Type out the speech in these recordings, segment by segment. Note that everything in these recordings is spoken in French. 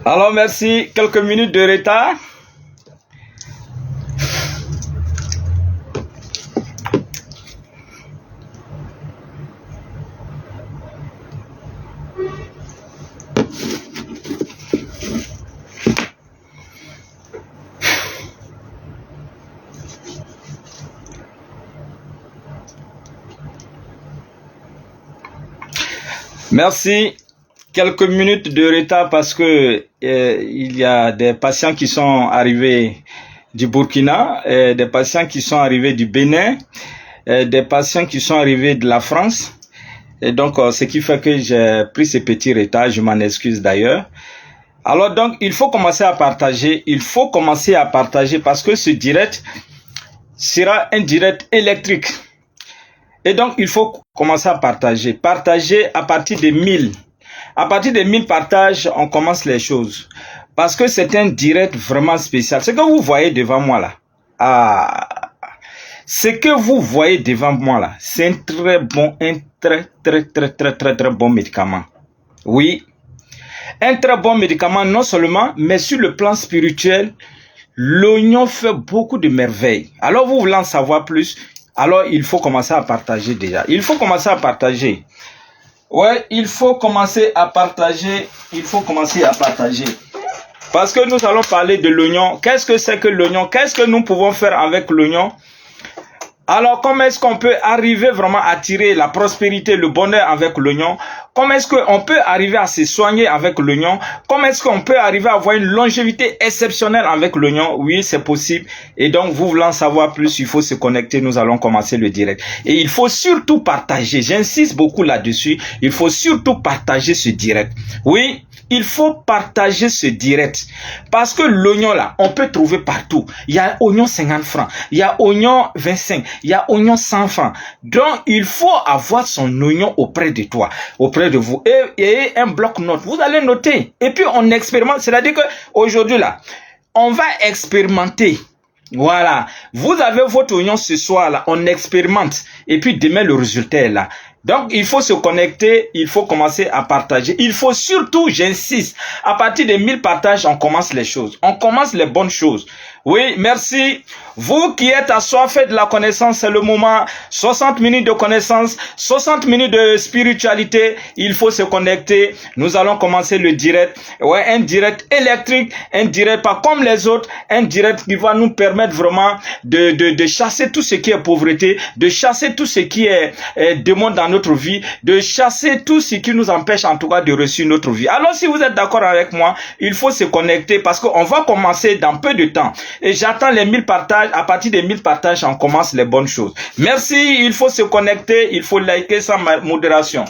Alors, merci. Quelques minutes de retard. Merci. Quelques minutes de retard parce que il y a des patients qui sont arrivés du Burkina, des patients qui sont arrivés du Bénin, des patients qui sont arrivés de la France. Et donc, ce qui fait que j'ai pris ce petit retard, je m'en excuse d'ailleurs. Alors donc, il faut commencer à partager, parce que ce direct sera un direct électrique. Et donc, il faut commencer à partager. Partager à partir de 1000. À partir de 1000 partages, on commence les choses. Parce que c'est un direct vraiment spécial. Ce que vous voyez devant moi là. Ce que vous voyez devant moi là, c'est un très bon médicament. Oui. Un très bon médicament non seulement, mais sur le plan spirituel, l'oignon fait beaucoup de merveilles. Alors, vous voulez en savoir plus? Alors, il faut commencer à partager déjà. Il faut commencer à partager. Ouais, il faut commencer à partager. Parce que nous allons parler de l'oignon. Qu'est-ce que c'est que l'oignon? Qu'est-ce que nous pouvons faire avec l'oignon? Alors, comment est-ce qu'on peut arriver vraiment à tirer la prospérité, le bonheur avec l'oignon? Comment est-ce qu'on peut arriver à se soigner avec l'oignon? Comment est-ce qu'on peut arriver à avoir une longévité exceptionnelle avec l'oignon? Oui, c'est possible. Et donc, vous voulez en savoir plus, il faut se connecter. Nous allons commencer le direct. Et il faut surtout partager. J'insiste beaucoup là-dessus. Il faut surtout partager ce direct. Oui. Il faut partager ce direct. Parce que l'oignon là, on peut trouver partout. Il y a oignon 50 francs. Il y a oignon 25. Il y a oignon 100 francs. Donc, il faut avoir son oignon auprès de toi, auprès de vous. Et un bloc-notes. Vous allez noter. Et puis, on expérimente. C'est-à-dire que aujourd'hui là, on va expérimenter. Voilà. Vous avez votre oignon ce soir là. On expérimente. Et puis, demain, le résultat est là. Donc, il faut se connecter, il faut commencer à partager. Il faut surtout, j'insiste, à partir de 1000 partages, on commence les choses. On commence les bonnes choses. Oui, merci. Vous qui êtes assoiffés de la connaissance, c'est le moment. 60 minutes de connaissance, 60 minutes de spiritualité. Il faut se connecter. Nous allons commencer le direct. Ouais, un direct électrique, un direct pas comme les autres, un direct qui va nous permettre vraiment de chasser tout ce qui est pauvreté, de chasser tout ce qui est démon dans notre vie, de chasser tout ce qui nous empêche en tout cas de réussir notre vie. Alors si vous êtes d'accord avec moi, il faut se connecter parce qu'on va commencer dans peu de temps. Et j'attends les 1000 partages. À partir des 1000 partages, on commence les bonnes choses. Merci, il faut se connecter, il faut liker sans modération.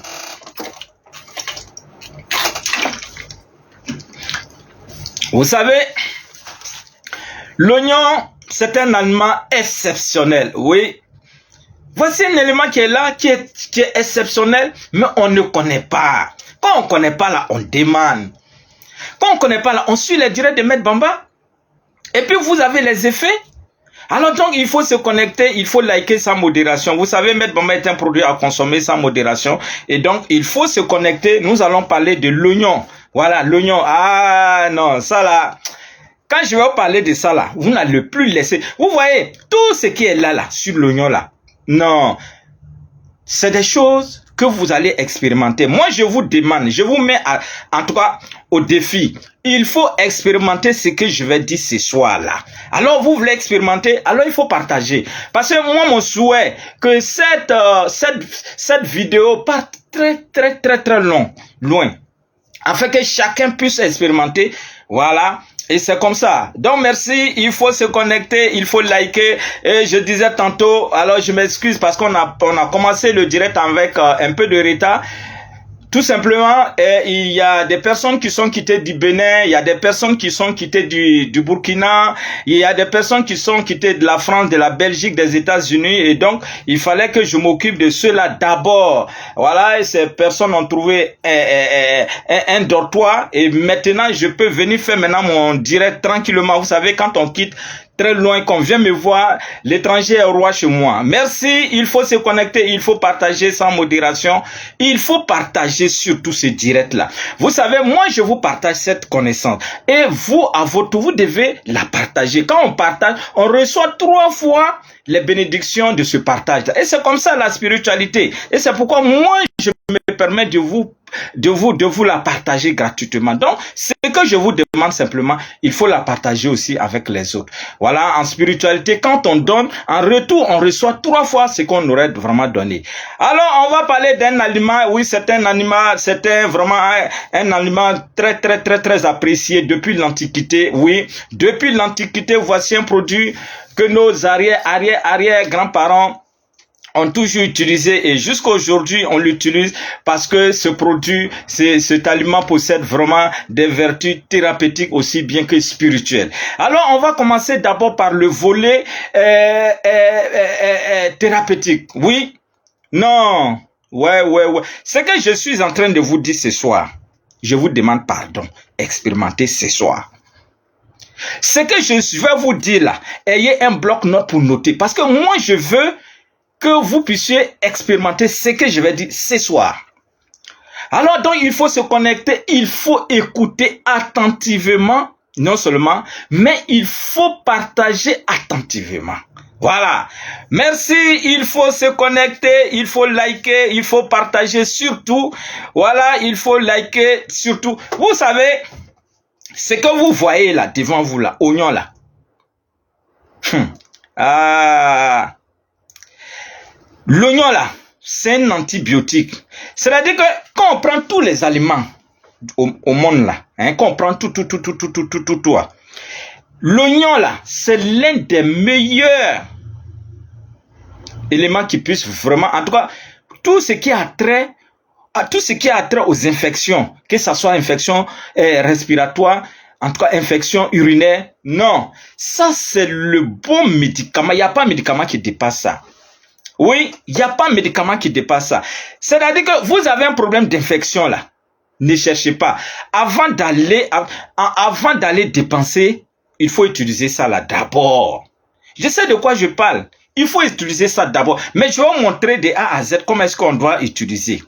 Vous savez, l'oignon, c'est un aliment exceptionnel, oui. Voici un élément qui est là, qui est exceptionnel, mais on ne connaît pas. Quand on ne connaît pas là, on demande. Quand on ne connaît pas là, on suit les directs de Maître Bamba. Et puis vous avez les effets. Alors donc il faut se connecter, il faut liker sans modération. Vous savez, Maître Bamba est un produit à consommer sans modération. Et donc il faut se connecter. Nous allons parler de l'oignon. Voilà, l'oignon. Ah non, ça là. Quand je vais vous parler de ça là, vous n'allez plus laisser. Vous voyez, tout ce qui est là sur l'oignon là. Non. C'est des choses que vous allez expérimenter. Moi, je vous demande, je vous mets en tout cas au défi. Il faut expérimenter ce que je vais dire ce soir-là. Alors, vous voulez expérimenter, alors il faut partager. Parce que moi, mon souhait, que cette vidéo parte très loin. Afin que chacun puisse expérimenter. Voilà. Et c'est comme ça. Donc merci, il faut se connecter, il faut liker. Et je disais tantôt, alors je m'excuse parce qu'on a commencé le direct avec un peu de retard. Tout simplement, il y a des personnes qui sont quittées du Bénin, il y a des personnes qui sont quittées du Burkina, il y a des personnes qui sont quittées de la France, de la Belgique, des États-Unis, et donc il fallait que je m'occupe de ceux-là d'abord. Voilà, et ces personnes ont trouvé un dortoir, et maintenant je peux venir faire maintenant mon direct tranquillement. Vous savez, quand on quitte très loin, qu'on vient me voir, l'étranger est roi chez moi. Merci, il faut se connecter, il faut partager sans modération, il faut partager surtout ce direct-là. Vous savez, moi je vous partage cette connaissance et vous, à votre tour, vous devez la partager. Quand on partage, on reçoit 3 fois les bénédictions de ce partage. Et c'est comme ça la spiritualité. Et c'est pourquoi moi, je me permets de vous la partager gratuitement. Donc, ce que je vous demande simplement, il faut la partager aussi avec les autres. Voilà, en spiritualité, quand on donne, en retour, on reçoit 3 fois ce qu'on aurait vraiment donné. Alors, on va parler d'un aliment. Oui, c'est un aliment, c'était vraiment un aliment très apprécié depuis l'Antiquité. Oui, depuis l'Antiquité, voici un produit que nos arrière-grands-parents ont toujours utilisé et jusqu'à aujourd'hui on l'utilise parce que ce produit, cet aliment possède vraiment des vertus thérapeutiques aussi bien que spirituelles. Alors on va commencer d'abord par le volet thérapeutique. Oui? Non? Ouais. Ce que je suis en train de vous dire ce soir, je vous demande pardon. Expérimentez ce soir. Ce que je vais vous dire là, ayez un bloc-notes pour noter. Parce que moi, je veux que vous puissiez expérimenter ce que je vais dire ce soir. Alors donc, il faut se connecter, il faut écouter attentivement, non seulement, mais il faut partager attentivement. Voilà. Merci, il faut se connecter, il faut liker, il faut partager surtout. Voilà, il faut liker surtout. Vous savez... Ce que vous voyez là, devant vous là, oignon là. L'oignon là, c'est un antibiotique. C'est-à-dire que quand on prend tous les aliments au monde là, quand on prend tout, l'oignon là, c'est l'un des meilleurs éléments qui puissent vraiment, en tout cas, tout ce qui a trait aux infections, que ce soit infection respiratoire, en tout cas infection urinaire, non, ça c'est le bon médicament. Il n'y a pas de médicament qui dépasse ça. Oui, il n'y a pas de médicament qui dépasse ça. C'est-à-dire que vous avez un problème d'infection là, ne cherchez pas. Avant d'aller dépenser, il faut utiliser ça là d'abord. Je sais de quoi je parle. Il faut utiliser ça d'abord. Mais je vais vous montrer de A à Z comment est-ce qu'on doit utiliser.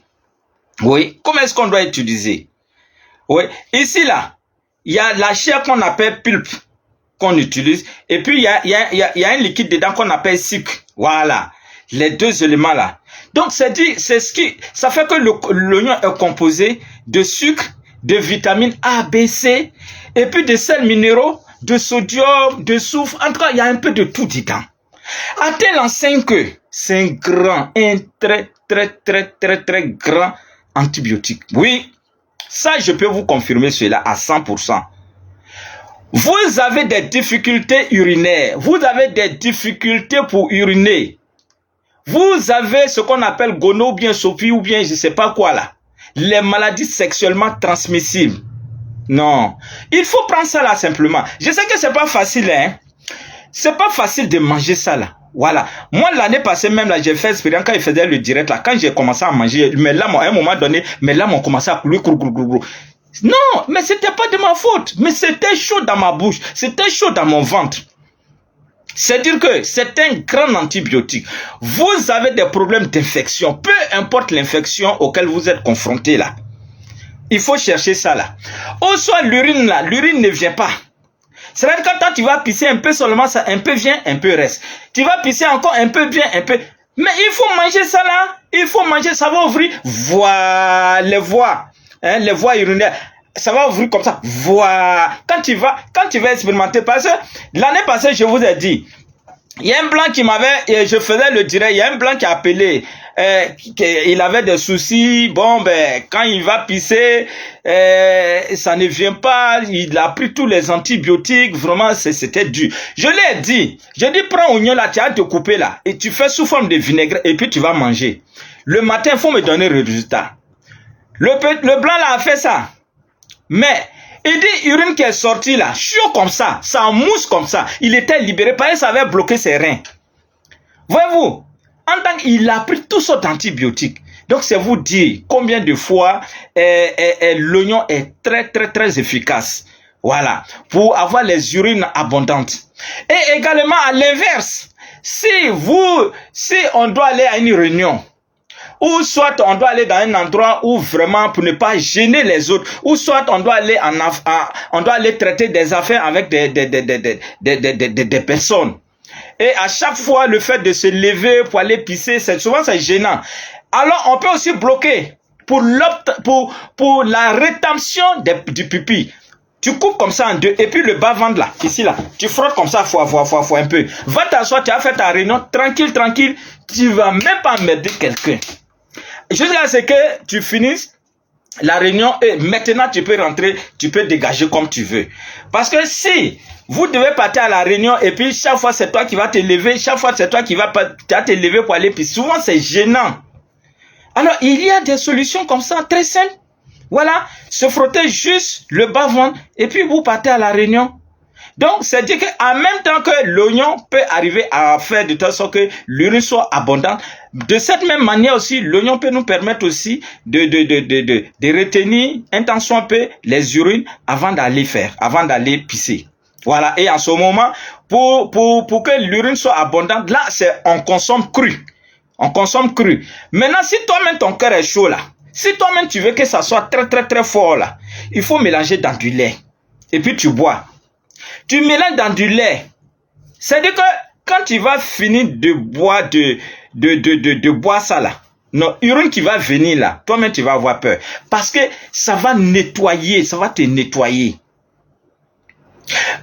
Oui, comment est-ce qu'on doit utiliser? Oui, ici là, il y a la chair qu'on appelle pulpe qu'on utilise et puis il y a un liquide dedans qu'on appelle sucre. Voilà, les 2 éléments là. Donc ça fait que l'oignon est composé de sucre, de vitamines A, B, C et puis de sels minéraux, de sodium, de soufre. En tout cas, il y a un peu de tout dedans. À tel enseigne que c'est un très grand antibiotique. Oui, ça je peux vous confirmer cela à 100%. Vous avez des difficultés urinaires, vous avez des difficultés pour uriner. Vous avez ce qu'on appelle gono ou bien sophie ou bien je sais pas quoi là. Les maladies sexuellement transmissibles. Non, il faut prendre ça là simplement. Je sais que c'est pas facile hein. C'est pas facile de manger ça là. Voilà. Moi, l'année passée, même là, j'ai fait expérience quand il faisait le direct là. Quand j'ai commencé à manger, mais là, à un moment donné, mes lames ont commencé à couler. Non, mais c'était pas de ma faute. Mais c'était chaud dans ma bouche. C'était chaud dans mon ventre. C'est-à-dire que c'est un grand antibiotique. Vous avez des problèmes d'infection. Peu importe l'infection auquel vous êtes confronté là. Il faut chercher ça là. Ou soit l'urine là. L'urine ne vient pas. C'est-à-dire que quand tu vas pisser un peu seulement, ça un peu vient, un peu reste. Tu vas pisser encore un peu bien, un peu. Mais il faut manger ça là. Il faut manger, ça va ouvrir. Voilà, les voies urinaires. Ça va ouvrir comme ça. Voilà. Quand tu vas expérimenter, parce que l'année passée, je vous ai dit, il y a un blanc qui m'avait, je faisais le direct, il y a un blanc qui a appelé, il avait des soucis, bon ben, quand il va pisser, ça ne vient pas, il a pris tous les antibiotiques, vraiment c'était dur. Je lui ai dit, prends oignon là, tu as te couper là, et tu fais sous forme de vinaigre, et puis tu vas manger. Le matin, il faut me donner le résultat. Le blanc là a fait ça, mais... il dit, urine qui est sortie là, chaud comme ça mousse comme ça. Il était libéré parce que ça avait bloqué ses reins. Voyez-vous, en tant qu'il a pris toutes sortes d'antibiotiques. Donc, c'est vous dire combien de fois l'oignon est très efficace. Voilà, pour avoir les urines abondantes. Et également à l'inverse, si on doit aller à une réunion, ou soit on doit aller dans un endroit où vraiment pour ne pas gêner les autres, ou soit on doit aller on doit aller traiter des affaires avec des personnes. Et à chaque fois, le fait de se lever pour aller pisser, souvent c'est gênant. Alors on peut aussi bloquer pour la rétention du pipi. Tu coupes comme ça en deux, et puis le bas-ventre là, ici là, tu frottes comme ça, fois un peu. Va t'asseoir, tu as fait ta réunion, tranquille, tu vas même pas emmerder quelqu'un. Jusqu'à ce que tu finisses la réunion, et maintenant tu peux rentrer, tu peux dégager comme tu veux. Parce que si vous devez partir à la réunion, et puis chaque fois c'est toi qui vas te lever, chaque fois c'est toi qui vas te lever pour aller, puis souvent c'est gênant. Alors il y a des solutions comme ça, très simples. Voilà, se frotter juste le bas-ventre et puis vous partez à la réunion. Donc, c'est dire qu'en même temps que l'oignon peut arriver à faire de telle sorte que l'urine soit abondante, de cette même manière aussi, l'oignon peut nous permettre aussi de retenir un temps soit peu les urines avant d'aller pisser. Voilà, et en ce moment, pour que l'urine soit abondante, là, on consomme cru. On consomme cru. Maintenant, si toi-même ton cœur est chaud là, si toi-même tu veux que ça soit très fort là, il faut mélanger dans du lait. Et puis tu bois. Tu mélanges dans du lait. C'est-à-dire que quand tu vas finir de boire boire ça là, non, urine qui va venir là, toi-même tu vas avoir peur. Parce que ça va nettoyer, ça va te nettoyer.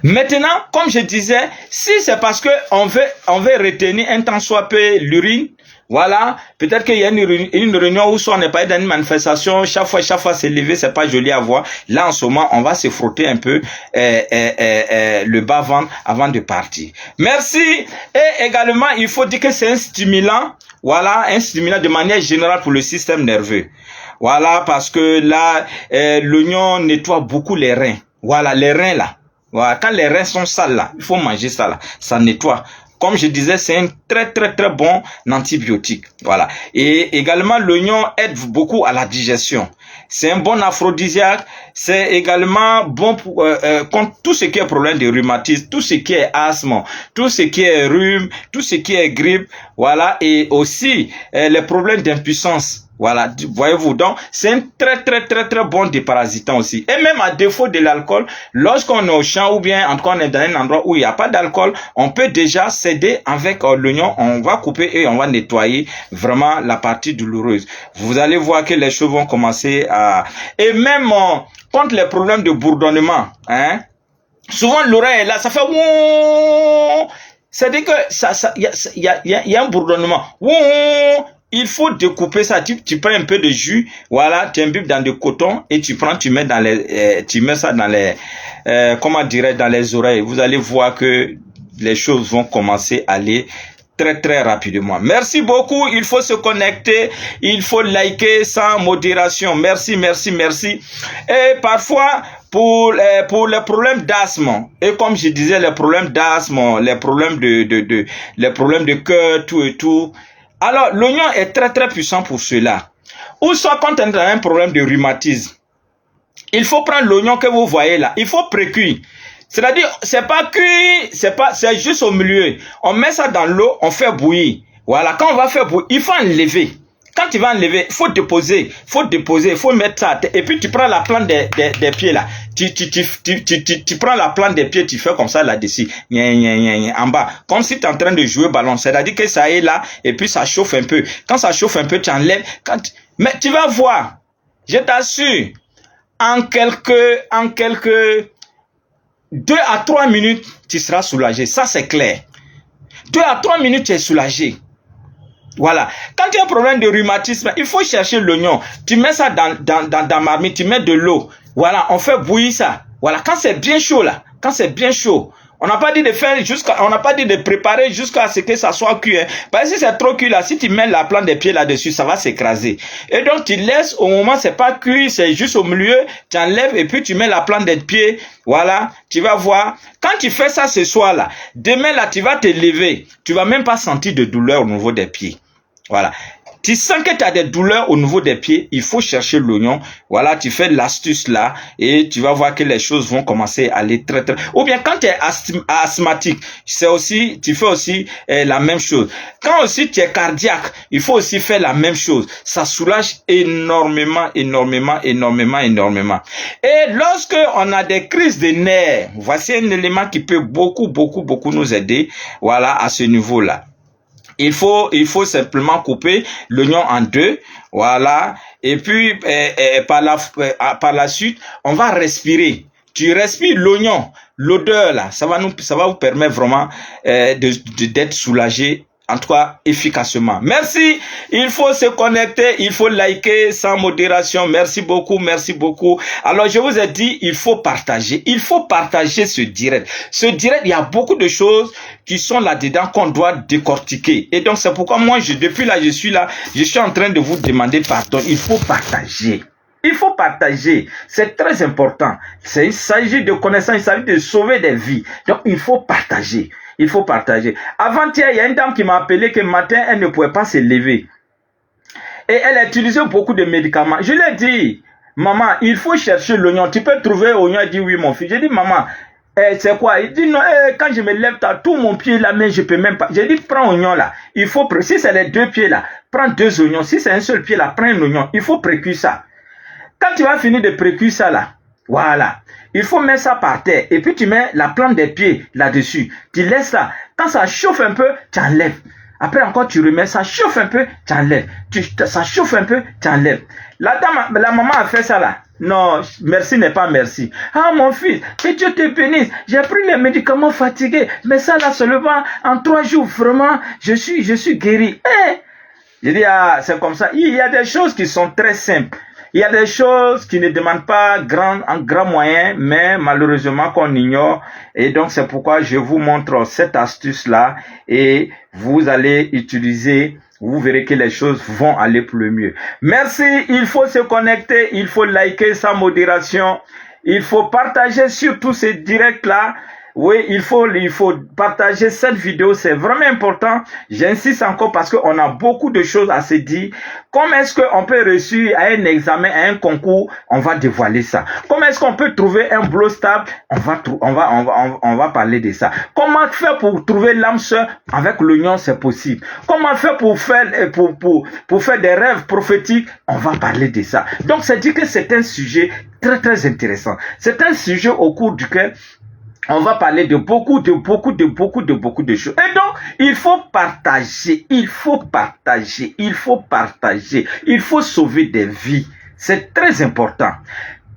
Maintenant, comme je disais, si c'est parce que on veut retenir un temps soit peu l'urine, voilà, peut-être qu'il y a une réunion où soit on n'est pas dans une manifestation, chaque fois se lever, c'est pas joli à voir. Là, en ce moment, on va se frotter un peu le bas-ventre avant de partir. Merci. Et également, il faut dire que c'est un stimulant, voilà, un stimulant de manière générale pour le système nerveux. Voilà, parce que là, l'oignon nettoie beaucoup les reins. Voilà, les reins là. Voilà, quand les reins sont sales là, il faut manger ça là, ça nettoie. Comme je disais, c'est un très bon antibiotique. Voilà. Et également, l'oignon aide beaucoup à la digestion. C'est un bon aphrodisiaque. C'est également bon pour, contre tout ce qui est problème de rhumatisme, tout ce qui est asthme, tout ce qui est rhume, tout ce qui est grippe. Voilà. Et aussi, les problèmes d'impuissance. Voilà, voyez-vous, donc c'est un très bon déparasitant aussi. Et même à défaut de l'alcool, lorsqu'on est au champ ou bien en tout cas on est dans un endroit où il n'y a pas d'alcool, on peut déjà s'aider avec l'oignon, on va couper et on va nettoyer vraiment la partie douloureuse. Vous allez voir que les choses vont commencer à... Et même contre les problèmes de bourdonnement, hein, souvent l'oreille est là, ça fait... C'est-à-dire que il y a un bourdonnement. Il faut découper ça. Tu prends un peu de jus, voilà, tu imbibes dans du coton et tu mets dans tu mets ça dans les, comment dirais, dans les oreilles. Vous allez voir que les choses vont commencer à aller très rapidement. Merci beaucoup. Il faut se connecter, il faut liker sans modération. Merci. Et parfois, pour les problèmes d'asthme, et comme je disais, les problèmes d'asthme, les problèmes de cœur, tout. Alors, l'oignon est très puissant pour cela. Ou soit quand on a un problème de rhumatisme, il faut prendre l'oignon que vous voyez là. Il faut précuire. C'est-à-dire, c'est pas cuit, c'est juste au milieu. On met ça dans l'eau, on fait bouillir. Voilà, quand on va faire bouillir, il faut enlever. Quand tu vas enlever, il faut déposer, il faut mettre ça. Et puis tu prends la plante des pieds là. Tu prends la plante des pieds, tu fais comme ça là-dessus, en bas. Comme si tu es en train de jouer ballon. C'est-à-dire que ça est là, et puis ça chauffe un peu. Quand ça chauffe un peu, tu enlèves. Mais tu vas voir, je t'assure, en quelques 2 à 3 minutes, tu seras soulagé. Ça, c'est clair. 2 à 3 minutes, tu es soulagé. Voilà. Quand tu as un problème de rhumatisme, il faut chercher l'oignon. Tu mets ça dans marmite, tu mets de l'eau. Voilà, on fait bouillir ça. Voilà, quand c'est bien chaud là, on n'a pas dit de faire on n'a pas dit de préparer jusqu'à ce que ça soit cuit. Hein. Parce que si c'est trop cuit là, si tu mets la plante des pieds là-dessus, ça va s'écraser. Et donc tu laisses au moment c'est pas cuit, c'est juste au milieu, tu enlèves et puis tu mets la plante des pieds. Voilà, tu vas voir. Quand tu fais ça ce soir là, demain là tu vas te lever, tu vas même pas sentir de douleur au niveau des pieds. Voilà. Tu sens que tu as des douleurs au niveau des pieds, il faut chercher l'oignon. Voilà, tu fais l'astuce là et tu vas voir que les choses vont commencer à aller très très. Ou bien quand tu es asthmatique, c'est aussi, tu fais aussi la même chose. Quand aussi tu es cardiaque, il faut aussi faire la même chose. Ça soulage énormément, énormément, énormément, énormément. Et lorsque on a des crises de nerfs, voici un élément qui peut beaucoup, beaucoup, beaucoup nous aider. Voilà, à ce niveau-là. Il faut simplement couper l'oignon en deux, voilà, et puis par la suite, on va respirer. Tu respires l'oignon, l'odeur là, ça va vous permettre vraiment d'être soulagé. En tout cas, efficacement. Merci. Il faut se connecter, il faut liker sans modération. Merci beaucoup, merci beaucoup. Alors, je vous ai dit, il faut partager. Il faut partager ce direct. Ce direct, il y a beaucoup de choses qui sont là-dedans qu'on doit décortiquer. Et donc, c'est pourquoi moi, depuis là, je suis en train de vous demander pardon. Il faut partager. Il faut partager. C'est très important. Il s'agit de connaissances, il s'agit de sauver des vies. Donc, il faut partager. Il faut partager. Avant-hier, il y a une dame qui m'a appelé que le matin, elle ne pouvait pas se lever. Et elle a utilisé beaucoup de médicaments. Je lui ai dit, maman, il faut chercher l'oignon. Tu peux trouver l'oignon. Elle dit, oui, mon fils. J'ai dit, maman, c'est quoi? Il dit, non, quand je me lève, tout mon pied là, mais je peux même pas. J'ai dit, prends l'oignon là. Il faut, si c'est les deux pieds là, prends 2 oignons. Si c'est un seul pied là, prends un oignon. Il faut précuire ça. Quand tu vas finir de précuire ça là, voilà. Il faut mettre ça par terre. Et puis tu mets la plante des pieds là-dessus. Tu laisses ça. Quand ça chauffe un peu, tu enlèves. Après encore, tu remets. Ça chauffe un peu, tu enlèves. Ça chauffe un peu, tu enlèves. La maman a fait ça là. Non, merci n'est pas merci. Ah mon fils, que Dieu te bénisse. J'ai pris les médicaments fatigués. Mais ça là seulement en 3 jours, vraiment, je suis guéri. Je dis, ah, c'est comme ça. Il y a des choses qui sont très simples. Il y a des choses qui ne demandent pas un grand moyen, mais malheureusement qu'on ignore. Et donc, c'est pourquoi je vous montre cette astuce-là et vous allez utiliser, vous verrez que les choses vont aller pour le mieux. Merci, il faut se connecter, il faut liker sans modération, il faut partager surtout ces directs-là. Oui, il faut partager cette vidéo, c'est vraiment important. J'insiste encore parce qu'on a beaucoup de choses à se dire. Comment est-ce qu'on peut réussir à un examen, à un concours? On va dévoiler ça. Comment est-ce qu'on peut trouver un boulot stable? On va parler de ça. Comment faire pour trouver l'âme sœur? Avec l'oignon, c'est possible. Comment faire pour faire des rêves prophétiques? On va parler de ça. Donc, c'est dit que c'est un sujet très, très intéressant. C'est un sujet au cours duquel on va parler de beaucoup de choses. Et donc, il faut partager, il faut sauver des vies. C'est très important.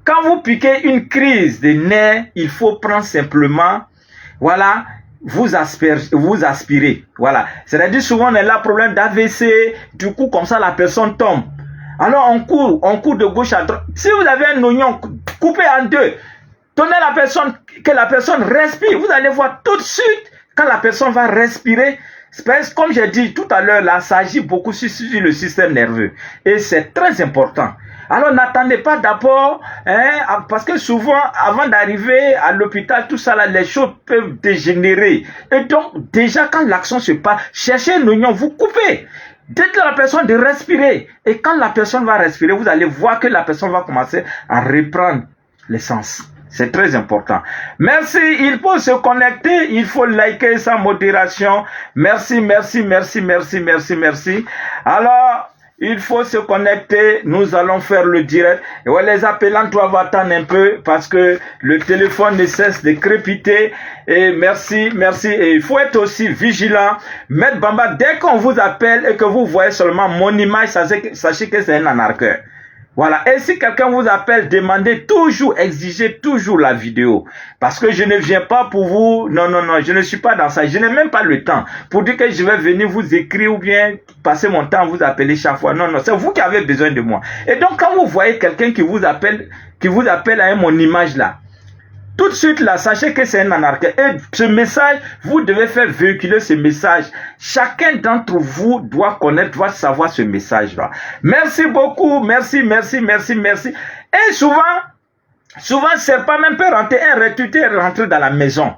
Quand vous piquez une crise de nerfs, il faut prendre simplement, voilà, vous aspirez. Voilà. C'est-à-dire souvent on a là problème d'AVC, du coup comme ça la personne tombe. Alors on court de gauche à droite. Si vous avez un oignon coupé en deux, donnez à la personne, que la personne respire. Vous allez voir tout de suite, quand la personne va respirer, comme j'ai dit tout à l'heure, là, ça agit beaucoup sur le système nerveux. Et c'est très important. Alors, n'attendez pas d'abord, parce que souvent, avant d'arriver à l'hôpital, tout ça, là, les choses peuvent dégénérer. Et donc, déjà, quand l'action se passe, cherchez un oignon, vous coupez. Dites à la personne de respirer. Et quand la personne va respirer, vous allez voir que la personne va commencer à reprendre l'essence. C'est très important. Merci, il faut se connecter, il faut liker sans modération. Merci. Alors, il faut se connecter, nous allons faire le direct. Et ouais, les appelants doivent attendre un peu parce que le téléphone ne cesse de crépiter. Et merci. Et il faut être aussi vigilant. Maître Bamba, dès qu'on vous appelle et que vous voyez seulement mon image, sachez que c'est un anarcheur. Voilà. Et si quelqu'un vous appelle, demandez toujours, exigez toujours la vidéo. Parce que je ne viens pas pour vous. Non, je ne suis pas dans ça. Je n'ai même pas le temps pour dire que je vais venir vous écrire ou bien passer mon temps à vous appeler chaque fois. Non, c'est vous qui avez besoin de moi. Et donc, quand vous voyez quelqu'un qui vous appelle à mon image là, tout de suite là, sachez que c'est un anarchiste. Et ce message, vous devez faire véhiculer ce message. Chacun d'entre vous doit savoir ce message-là. Merci beaucoup, merci. Et souvent, c'est pas même peur rentrer, un recruteur rentrer dans la maison.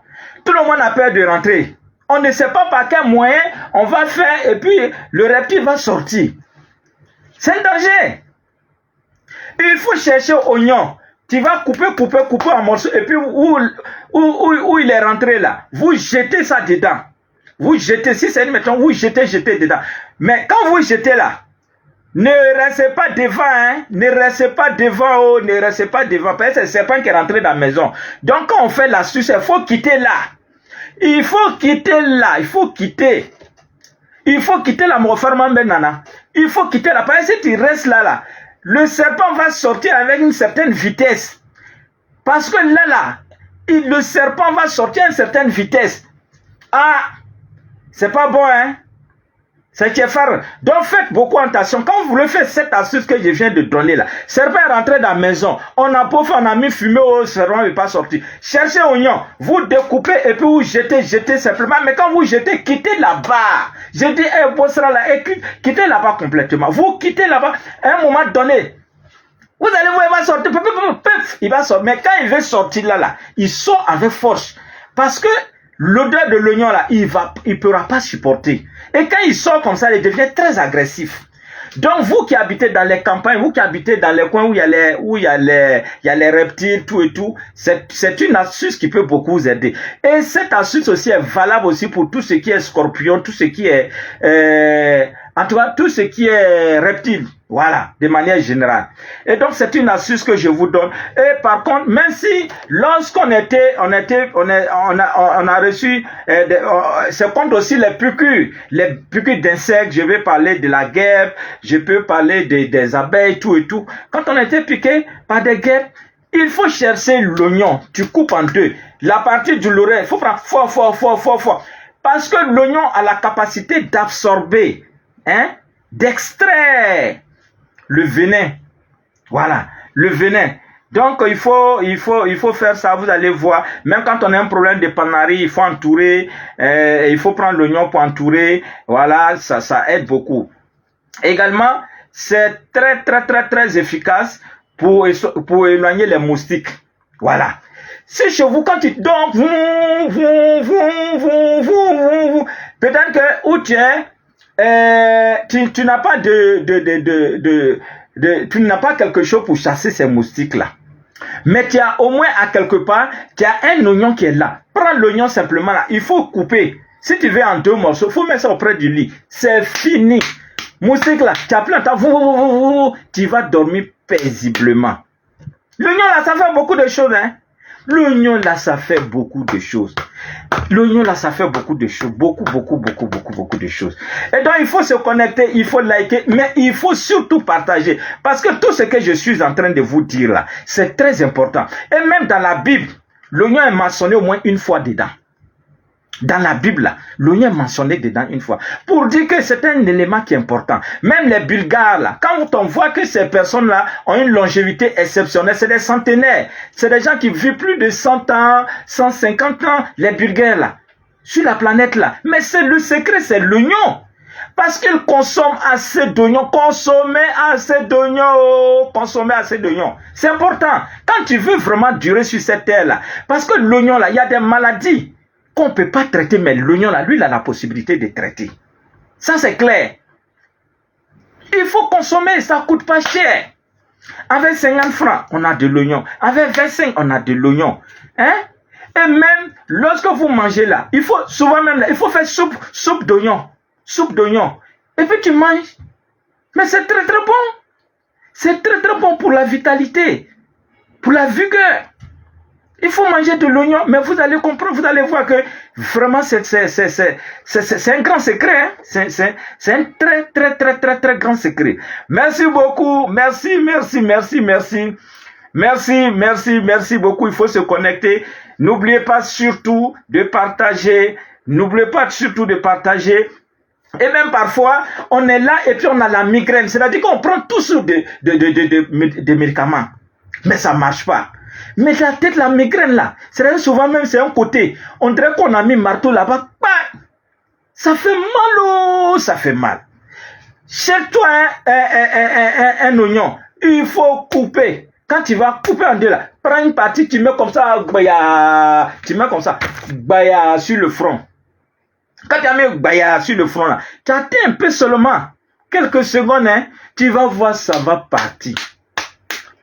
Tout le monde a peur de rentrer. On ne sait pas par quel moyen on va faire et puis le reptile va sortir. C'est un danger. Il faut chercher oignon. Tu vas couper en morceaux. Et puis, où il est rentré là, vous jetez ça dedans. Vous jetez, si c'est une méthode, vous jetez dedans. Mais quand vous jetez là, ne restez pas devant, hein. Ne restez pas devant, oh, ne restez pas devant. Parce que c'est le serpent qui est rentré dans la maison. Donc, quand on fait l'astuce, il faut quitter là. Il faut quitter là. Il faut quitter. Il faut quitter la morferme nana. Il faut quitter là. Parce que si tu restes là, le serpent va sortir avec une certaine vitesse. Parce que là, le serpent va sortir à une certaine vitesse. Ah, c'est pas bon, hein? C'est qui est faire. Donc faites beaucoup attention. Quand vous le faites, cette astuce que je viens de donner là, serpent est rentré dans la maison, on a pas fait, on a mis fumée au serpent, il n'est pas sorti. Cherchez oignon, vous découpez et puis vous jetez simplement. Mais quand vous jetez, quittez là-bas. Je dis, là, quittez là-bas complètement. Vous quittez là-bas à un moment donné. Vous allez voir, il va sortir. Il va sortir. Mais quand il veut sortir là, il sort avec force. Parce que l'odeur de l'oignon là, il ne pourra pas supporter. Et quand il sort comme ça, il devient très agressif. Donc vous qui habitez dans les campagnes, vous qui habitez dans les coins où il y a les reptiles, tout et tout, c'est une astuce qui peut beaucoup vous aider. Et cette astuce aussi est valable aussi pour tout ce qui est scorpion, tout ce qui est en tout cas tout ce qui est reptile. Voilà, de manière générale. Et donc, c'est une astuce que je vous donne. Et par contre, même si, lorsqu'on a reçu, c'est contre aussi les piqûres d'insectes, je vais parler de la guêpe, je peux parler des abeilles, tout et tout. Quand on a été piqué par des guêpes, il faut chercher l'oignon. Tu coupes en deux. La partie de l'oreille, il faut prendre fort. Parce que l'oignon a la capacité d'absorber, d'extraire le venin. Voilà, le venin. Donc, il faut faire ça, vous allez voir. Même quand on a un problème de panarie, il faut entourer, il faut prendre l'oignon pour entourer. Voilà, ça aide beaucoup. Également, c'est très efficace pour éloigner les moustiques. Voilà. Si chez vous, quand tu dors, peut-être que où tu es, tu n'as pas tu n'as pas quelque chose pour chasser ces moustiques-là. Mais tu as au moins à quelque part, tu as un oignon qui est là. Prends l'oignon simplement là. Il faut couper. Si tu veux en deux morceaux, il faut mettre ça auprès du lit. C'est fini. Moustique là, tu as plein de temps, tu vas dormir paisiblement. L'oignon là, ça fait beaucoup de choses, hein. L'oignon là, ça fait beaucoup de choses. L'oignon là, ça fait beaucoup de choses. Beaucoup de choses. Et donc, il faut se connecter, il faut liker, mais il faut surtout partager. Parce que tout ce que je suis en train de vous dire là, c'est très important. Et même dans la Bible, l'oignon est mentionné au moins une fois dedans. Dans la Bible, là, l'oignon est mentionné dedans une fois. Pour dire que c'est un élément qui est important. Même les Bulgares, là, quand on voit que ces personnes-là ont une longévité exceptionnelle, c'est des centenaires. C'est des gens qui vivent plus de 100 ans, 150 ans, les Bulgares, là, sur la planète, là. Mais le secret, c'est l'oignon. Parce qu'ils consomment assez d'oignons. Consommez assez d'oignons. C'est important. Quand tu veux vraiment durer sur cette terre-là, parce que l'oignon, là, il y a des maladies qu'on ne peut pas traiter, mais l'oignon, là, lui, il a la possibilité de traiter. Ça, c'est clair. Il faut consommer, ça ne coûte pas cher. Avec 50 francs, on a de l'oignon. Avec 25, on a de l'oignon. Hein? Et même, lorsque vous mangez là, il faut souvent même là, il faut faire soupe d'oignon. Soupe d'oignon. Et puis tu manges. Mais c'est très bon. C'est très bon pour la vitalité, pour la vigueur. Il faut manger de l'oignon, mais vous allez comprendre, vous allez voir que vraiment c'est un grand secret. Hein? C'est un très grand secret. Merci beaucoup. Merci beaucoup. Il faut se connecter. N'oubliez pas surtout de partager. Et même parfois, on est là et puis on a la migraine. C'est-à-dire qu'on prend tous des médicaments. Mais ça ne marche pas. Mais la tête, la migraine là, c'est souvent même c'est un côté. On dirait qu'on a mis marteau là-bas. Ça fait mal, ça fait mal. Cherche-toi un oignon. Il faut couper. Quand tu vas couper en deux là, prends une partie, tu mets comme ça, sur le front. Quand tu as mis sur le front là, tu attends un peu seulement. quelques secondes, hein, tu vas voir, ça va partir.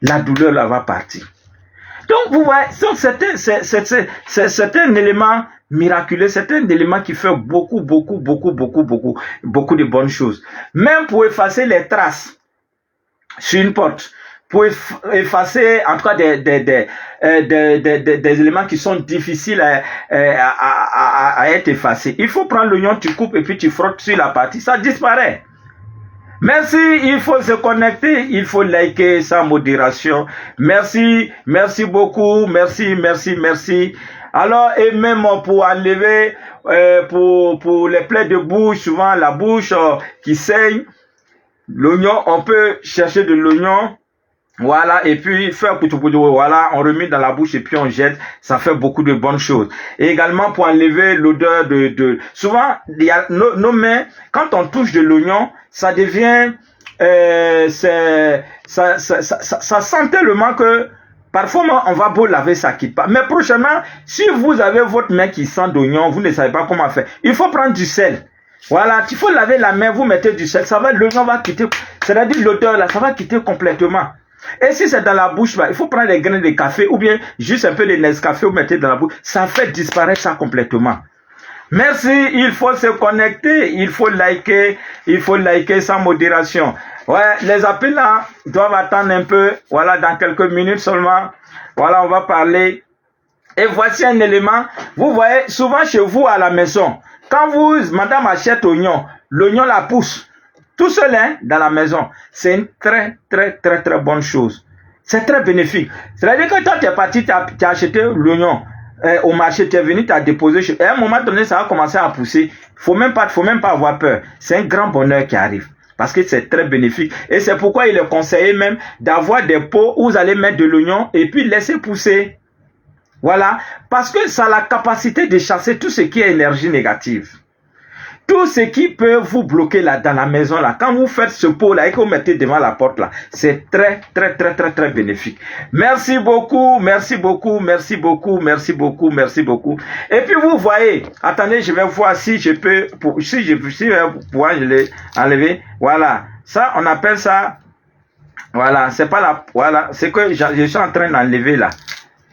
La douleur là va partir. Donc, vous voyez, c'est un élément miraculeux, c'est un élément qui fait beaucoup de bonnes choses. Même pour effacer les traces sur une porte, pour effacer en tout cas des éléments qui sont difficiles à être effacés. Il faut prendre l'oignon, tu coupes et puis tu frottes sur la partie, ça disparaît. Merci, il faut se connecter, il faut liker sans modération. Merci, merci beaucoup, merci. Alors, et même pour enlever, pour les plaies de bouche, souvent la bouche qui saigne, l'oignon, on peut chercher de l'oignon, voilà, et puis faire poudou, voilà, on remet dans la bouche et puis on jette, ça fait beaucoup de bonnes choses. Et également pour enlever l'odeur souvent, il y a nos mains, quand on touche de l'oignon, ça devient, ça sent tellement que parfois on va beau laver, ça quitte pas. Mais prochainement, si vous avez votre main qui sent d'oignon, vous ne savez pas comment faire, il faut prendre du sel. Voilà, il faut laver la main, vous mettez du sel, l'oignon va quitter, c'est-à-dire l'odeur là, ça va quitter complètement. Et si c'est dans la bouche, il faut prendre des grains de café ou bien juste un peu de Nescafé, vous mettez dans la bouche, ça fait disparaître ça complètement. Merci, il faut se connecter, il faut liker sans modération. Ouais, les appels là doivent attendre un peu, voilà, dans quelques minutes seulement. Voilà, on va parler. Et voici un élément, vous voyez, souvent chez vous à la maison, quand madame achète l'oignon la pousse. Tout seul, hein, dans la maison, c'est une très bonne chose. C'est très bénéfique. C'est-à-dire que quand tu es parti, tu as acheté l'oignon au marché, tu es venu, tu as déposé. Et à un moment donné, ça va commencer à pousser. Faut même pas avoir peur. C'est un grand bonheur qui arrive. Parce que c'est très bénéfique. Et c'est pourquoi il est conseillé même d'avoir des pots où vous allez mettre de l'oignon et puis laisser pousser. Voilà. Parce que ça a la capacité de chasser tout ce qui est énergie négative. Tout ce qui peut vous bloquer là dans la maison là, quand vous faites ce pot là et que vous mettez devant la porte là, c'est très bénéfique. Merci beaucoup. Et puis vous voyez, attendez, je vais voir si je peux pouvoir enlever. Voilà, ça on appelle ça. Voilà, c'est pas la. Voilà, c'est que je suis en train d'enlever là.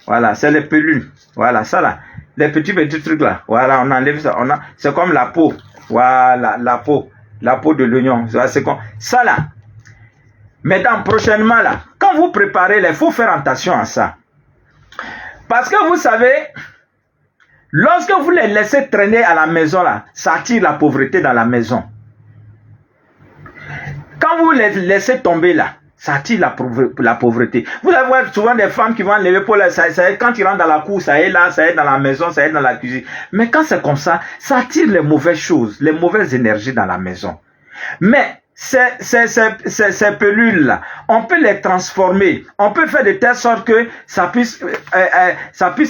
Voilà, c'est les pelules. Voilà, ça là, les petits trucs là. Voilà, on enlève ça. C'est comme la peau. Voilà, la peau de l'oignon. C'est comme ça là. Mesdames, prochainement là, quand vous préparez, il faut faire attention à ça. Parce que vous savez, lorsque vous les laissez traîner à la maison là, ça attire la pauvreté dans la maison. Quand vous les laissez tomber là, ça attire la pauvreté. Vous allez voir souvent des femmes qui vont enlever pour ça, quand ils rentrent dans la cour, ça est là, ça est dans la maison, ça est dans la cuisine. Mais quand c'est comme ça attire les mauvaises choses, les mauvaises énergies dans la maison. Mais ces pelules-là, on peut les transformer. On peut faire de telle sorte que ça puisse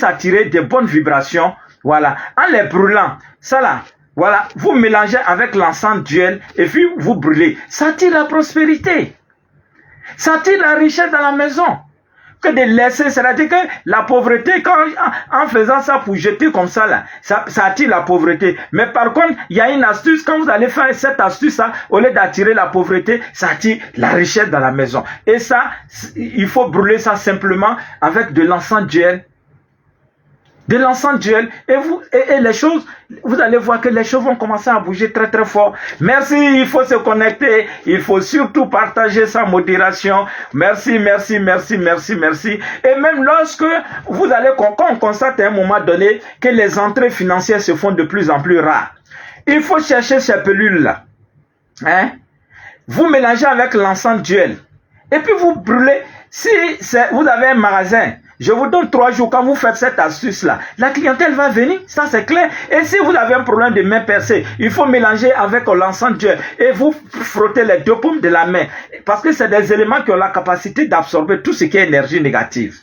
attirer de bonnes vibrations. Voilà. En les brûlant, ça là, voilà, vous mélangez avec l'encens d'huile et puis vous brûlez. Ça attire la prospérité. Ça attire la richesse dans la maison. Que de laisser, c'est-à-dire que la pauvreté, en faisant ça pour jeter comme ça, là, ça attire la pauvreté. Mais par contre, il y a une astuce, quand vous allez faire cette astuce-là, au lieu d'attirer la pauvreté, ça attire la richesse dans la maison. Et ça, il faut brûler ça simplement avec de l'encens d'huile. De l'encens d'huile et les choses, vous allez voir que les choses vont commencer à bouger très fort. Merci, il faut se connecter, il faut surtout partager sans modération. Merci. Et même lorsque vous allez, quand on constate à un moment donné que les entrées financières se font de plus en plus rares, il faut chercher ces pelules-là. Hein? Vous mélangez avec l'encens d'huile et puis vous brûlez. Si vous avez un magasin, je vous donne 3 jours, quand vous faites cette astuce-là, la clientèle va venir, ça c'est clair. Et si vous avez un problème de main percée, il faut mélanger avec l'encens d'huile et vous frottez les 2 paumes de la main. Parce que c'est des éléments qui ont la capacité d'absorber tout ce qui est énergie négative.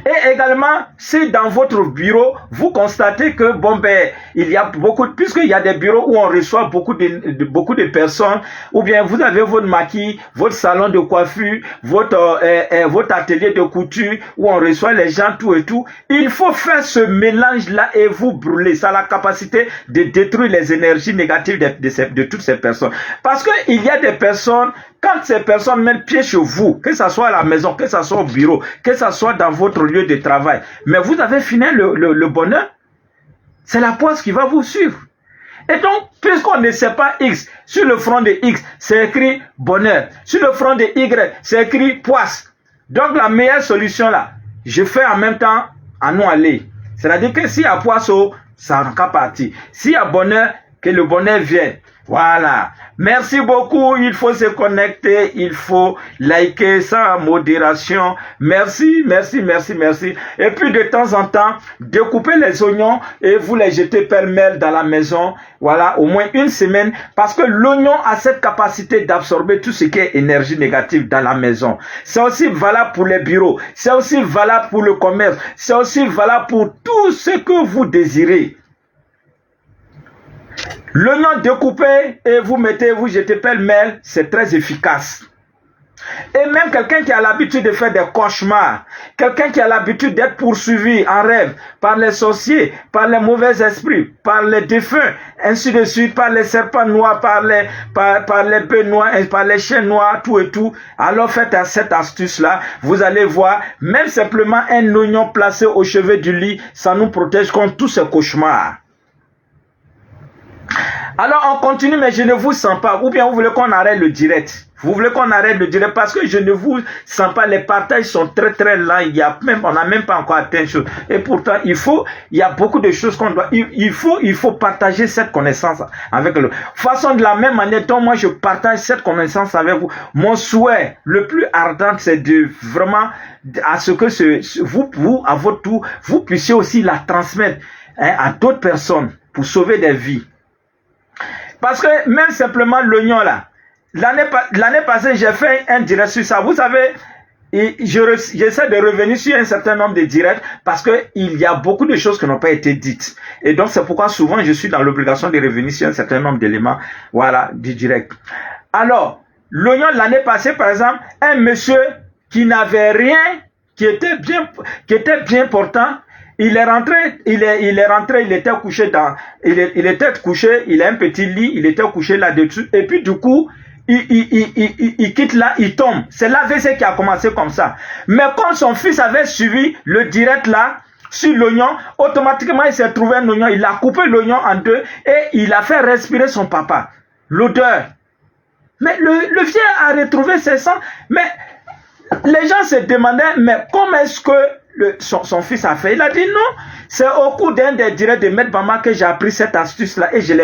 Et également, si dans votre bureau, vous constatez que, bon, ben, il y a beaucoup, puisqu'il y a des bureaux où on reçoit beaucoup de personnes, ou bien vous avez votre maquis, votre salon de coiffure, votre atelier de couture, où on reçoit les gens, tout et tout, il faut faire ce mélange-là et vous brûler. Ça a la capacité de détruire les énergies négatives de toutes ces personnes. Parce qu'il y a des personnes, quand ces personnes mettent pied chez vous, que ce soit à la maison, que ce soit au bureau, que ce soit dans votre lieu de travail, mais vous avez fini le bonheur, c'est la poisse qui va vous suivre. Et donc, puisqu'on ne sait pas X, sur le front de X, c'est écrit bonheur. Sur le front de Y, c'est écrit poisse. Donc, la meilleure solution là, je fais en même temps à nous aller. C'est-à-dire que s'il y a poisson, ça n'a qu'à partir. S'il y a bonheur, que le bonheur vienne. Voilà. Merci beaucoup. Il faut se connecter. Il faut liker ça, modération. Merci, merci, merci, merci. Et puis de temps en temps, découpez les oignons et vous les jetez pêle-mêle dans la maison. Voilà, au moins une semaine. Parce que l'oignon a cette capacité d'absorber tout ce qui est énergie négative dans la maison. C'est aussi valable pour les bureaux. C'est aussi valable pour le commerce. C'est aussi valable pour tout ce que vous désirez. L'oignon découpé et vous jetez pêle-mêle, c'est très efficace. Et même quelqu'un qui a l'habitude de faire des cauchemars, quelqu'un qui a l'habitude d'être poursuivi en rêve par les sorciers, par les mauvais esprits, par les défunts, ainsi de suite, par les serpents noirs, par les bœufs noirs, par les chiens noirs, tout et tout, alors faites cette astuce-là, vous allez voir, même simplement un oignon placé au chevet du lit, ça nous protège contre tous ces cauchemars. Alors on continue, mais je ne vous sens pas. Ou bien vous voulez qu'on arrête le direct. Vous voulez qu'on arrête le direct parce que je ne vous sens pas. Les partages sont très très lents. On n'a même pas encore atteint chose. Et pourtant, il y a beaucoup de choses qu'on doit. Il faut partager cette connaissance avec le. Façon de la même manière dont moi je partage cette connaissance avec vous. Mon souhait le plus ardent, c'est de vraiment à ce que vous à votre tour, vous puissiez aussi la transmettre à d'autres personnes pour sauver des vies. Parce que même simplement l'oignon là, l'année passée j'ai fait un direct sur ça. Vous savez, j'essaie de revenir sur un certain nombre de directs parce que il y a beaucoup de choses qui n'ont pas été dites. Et donc c'est pourquoi souvent je suis dans l'obligation de revenir sur un certain nombre d'éléments, voilà, du direct. Alors, l'oignon l'année passée par exemple, un monsieur qui n'avait rien, qui était bien portant, il est rentré, il était couché il a un petit lit, il était couché là-dessus, et puis du coup, il quitte là, il tombe. C'est l'AVC qui a commencé comme ça. Mais quand son fils avait suivi le direct là, sur l'oignon, automatiquement il s'est trouvé un oignon, il a coupé l'oignon en deux, et il a fait respirer son papa. L'odeur. Mais le vieux a retrouvé ses sangs, mais les gens se demandaient, mais comment est-ce que son fils a fait? Il a dit non, c'est au cours d'un des directs de Maître Bamba que j'ai appris cette astuce-là et je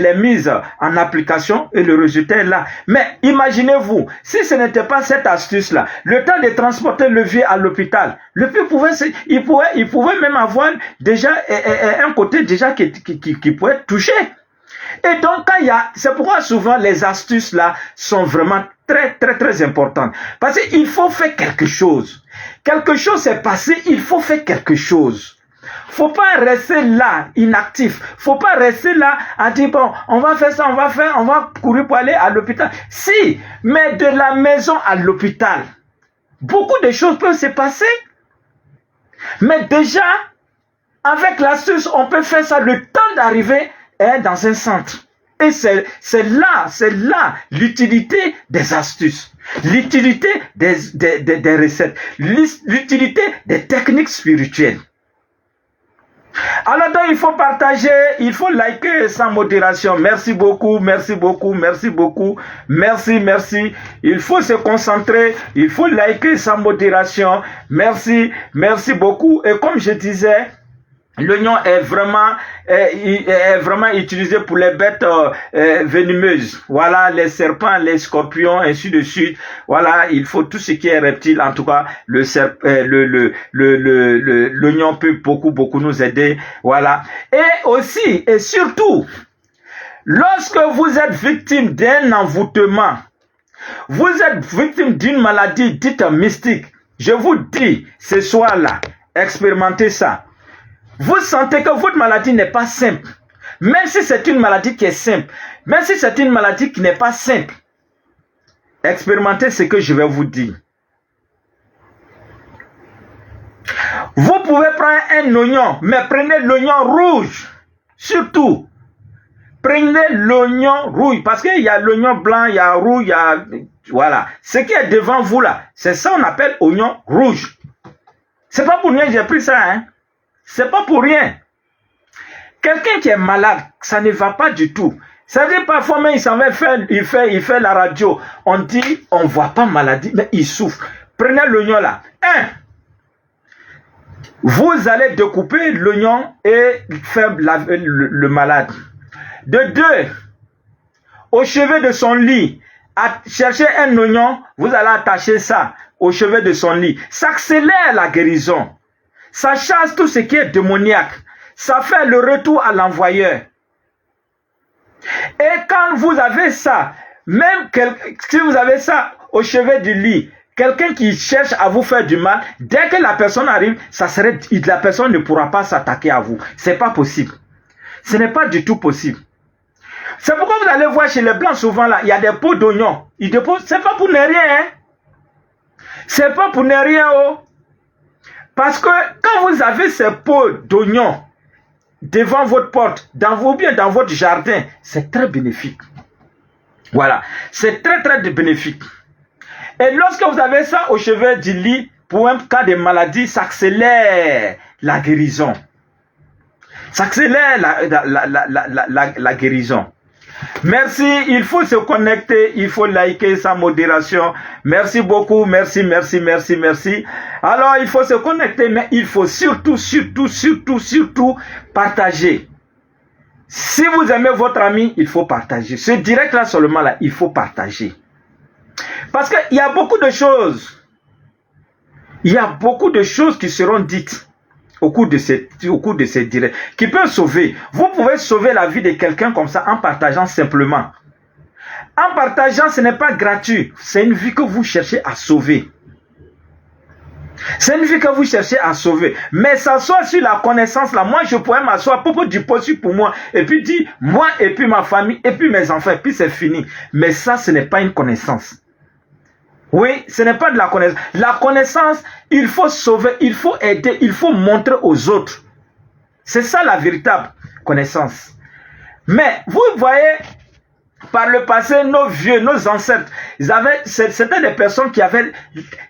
l'ai mise en application et le résultat est là. Mais imaginez-vous, si ce n'était pas cette astuce-là, le temps de transporter le vieux à l'hôpital, le vieux il pouvait même avoir déjà un côté déjà qui pouvait être touché. Et donc, c'est pourquoi souvent les astuces là sont vraiment très, très, très importantes. Parce qu'il faut faire quelque chose. Quelque chose s'est passé, il faut faire quelque chose. Faut pas rester là, inactif. Faut pas rester là à dire, bon, on va faire ça, on va courir pour aller à l'hôpital. Si, mais de la maison à l'hôpital, beaucoup de choses peuvent se passer. Mais déjà, avec l'astuce, on peut faire ça le temps d'arriver dans un centre. Et c'est là l'utilité des astuces, l'utilité des recettes, l'utilité des techniques spirituelles. Alors donc il faut partager, il faut liker sans modération. Merci beaucoup, merci beaucoup, merci beaucoup, merci, merci. Il faut se concentrer, il faut liker sans modération. Merci, merci beaucoup. Et comme je disais, l'oignon est vraiment utilisé pour les bêtes venimeuses. Voilà, les serpents, les scorpions, ainsi de suite. Voilà, il faut tout ce qui est reptile. En tout cas, l'oignon peut beaucoup nous aider. Voilà. Et aussi, et surtout, lorsque vous êtes victime d'un envoûtement, vous êtes victime d'une maladie dite mystique, Je vous dis, ce soir-là, expérimentez ça. Vous sentez que votre maladie n'est pas simple. Même si c'est une maladie qui est simple, même si c'est une maladie qui n'est pas simple, expérimentez ce que je vais vous dire. Vous pouvez prendre un oignon, mais prenez l'oignon rouge. Surtout, prenez l'oignon rouge, parce qu'il y a l'oignon blanc, il y a rouge, il y a... Voilà. Ce qui est devant vous là, c'est ça qu'on appelle oignon rouge. C'est pas pour rien que j'ai pris ça, hein. C'est pas pour rien. Quelqu'un qui est malade, ça ne va pas du tout. Ça veut dire parfois même il s'en va faire, il fait la radio. On dit, on ne voit pas maladie, mais il souffre. Prenez l'oignon là. 1. Vous allez découper l'oignon et faire le malade. De 2, au chevet de son lit, cherchez un oignon, vous allez attacher ça au chevet de son lit. Ça accélère la guérison. Ça chasse tout ce qui est démoniaque. Ça fait le retour à l'envoyeur. Et quand vous avez ça, même si vous avez ça au chevet du lit, quelqu'un qui cherche à vous faire du mal, dès que la personne arrive, la personne ne pourra pas s'attaquer à vous. C'est pas possible. Ce n'est pas du tout possible. C'est pourquoi vous allez voir chez les blancs souvent là, il y a des pots d'oignons. C'est pas pour ne rien, hein. C'est pas pour ne rien, oh. Parce que quand vous avez ces pots d'oignons devant votre porte, dans votre jardin, c'est très bénéfique. Voilà, c'est très très bénéfique. Et lorsque vous avez ça au chevet du lit, pour un cas de maladie, ça accélère la guérison. Ça accélère la guérison. Merci, il faut se connecter, il faut liker sans modération. Merci beaucoup, merci. Alors, il faut se connecter, mais il faut surtout partager. Si vous aimez votre ami, il faut partager. Ce direct-là seulement, là, il faut partager. Parce qu'il y a beaucoup de choses. Il y a beaucoup de choses qui seront dites au cours de ces directs, qui peuvent sauver. Vous pouvez sauver la vie de quelqu'un comme ça en partageant simplement. En partageant, ce n'est pas gratuit. C'est une vie que vous cherchez à sauver. C'est une vie que vous cherchez à sauver. Mais s'asseoir sur la connaissance là, moi je pourrais m'asseoir pour du possible pour moi. Et puis dire, moi et puis ma famille et puis mes enfants. Et puis c'est fini. Mais ça, ce n'est pas une connaissance. Oui, ce n'est pas de la connaissance. La connaissance, il faut sauver, il faut aider, il faut montrer aux autres. C'est ça la véritable connaissance. Mais vous voyez, par le passé, nos vieux, nos ancêtres, c'était des personnes qui avaient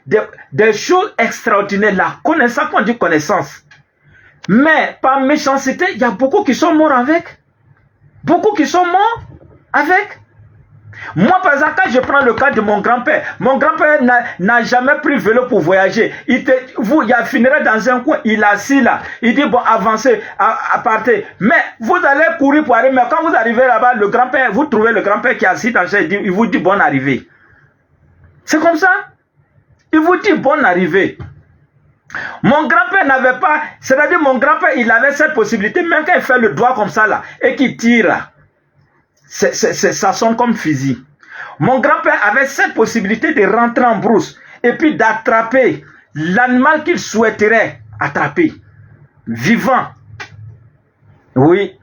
des choses extraordinaires. La connaissance, quand on dit connaissance. Mais par méchanceté, il y a beaucoup qui sont morts avec. Beaucoup qui sont morts avec. Moi, par exemple, quand je prends le cas de mon grand-père n'a jamais pris vélo pour voyager. Il finirait dans un coin, il est assis là. Il dit, bon, avancez, partez. Mais vous allez courir pour arriver. Mais quand vous arrivez là-bas, le grand-père, vous trouvez le grand-père qui est assis dans le chaise, il vous dit bonne arrivée. C'est comme ça. Il vous dit bonne arrivée. Mon grand-père n'avait pas, c'est-à-dire mon grand-père, il avait cette possibilité, même quand il fait le doigt comme ça là, et qu'il tire là. Ça sonne comme fusil. Mon grand-père avait cette possibilité de rentrer en brousse et puis d'attraper l'animal qu'il souhaiterait attraper, vivant. Oui.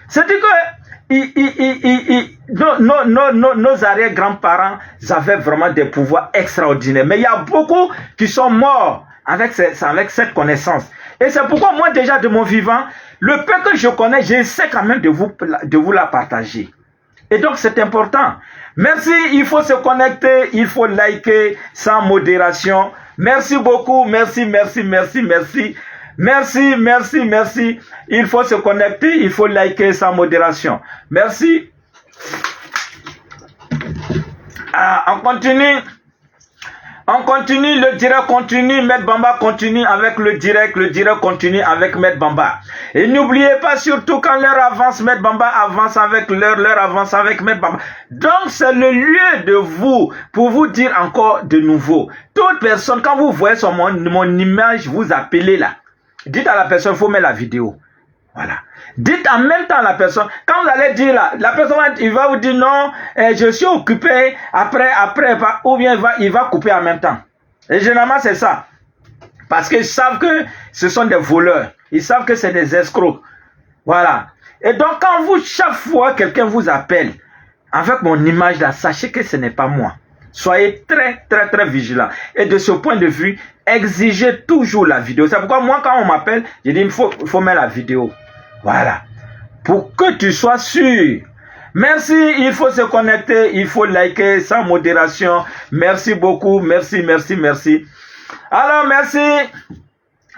C'est-à-dire que nos arrière-grands-parents avaient vraiment des pouvoirs extraordinaires. Mais il y a beaucoup qui sont morts avec cette connaissance. Et c'est pourquoi moi déjà de mon vivant, le peu que je connais, j'essaie quand même de vous la partager. Et donc, c'est important. Merci, il faut se connecter, il faut liker sans modération. Merci beaucoup, merci. Merci. Il faut se connecter, il faut liker sans modération. Merci. On continue. On continue, le direct continue, Maître Bamba continue avec le direct continue avec Maître Bamba. Et n'oubliez pas surtout quand l'heure avance, Maître Bamba avance avec l'heure avance avec Maître Bamba. Donc c'est le lieu de vous, pour vous dire encore de nouveau. Toute personne, quand vous voyez sur mon image, vous appelez là. Dites à la personne, il faut mettre la vidéo. Voilà. Dites en même temps à la personne, quand vous allez dire là, la personne il va vous dire non, je suis occupé, après, ou bien il va couper en même temps. Et généralement, c'est ça. Parce qu'ils savent que ce sont des voleurs. Ils savent que c'est des escrocs. Voilà. Et donc, quand vous, chaque fois, quelqu'un vous appelle avec mon image là, sachez que ce n'est pas moi. Soyez très, très, très vigilants. Et de ce point de vue, exigez toujours la vidéo. C'est pourquoi moi, quand on m'appelle, je dis, il faut mettre la vidéo. Voilà. Pour que tu sois sûr. Merci, il faut se connecter, il faut liker sans modération. Merci beaucoup, merci, merci, merci. Alors, merci.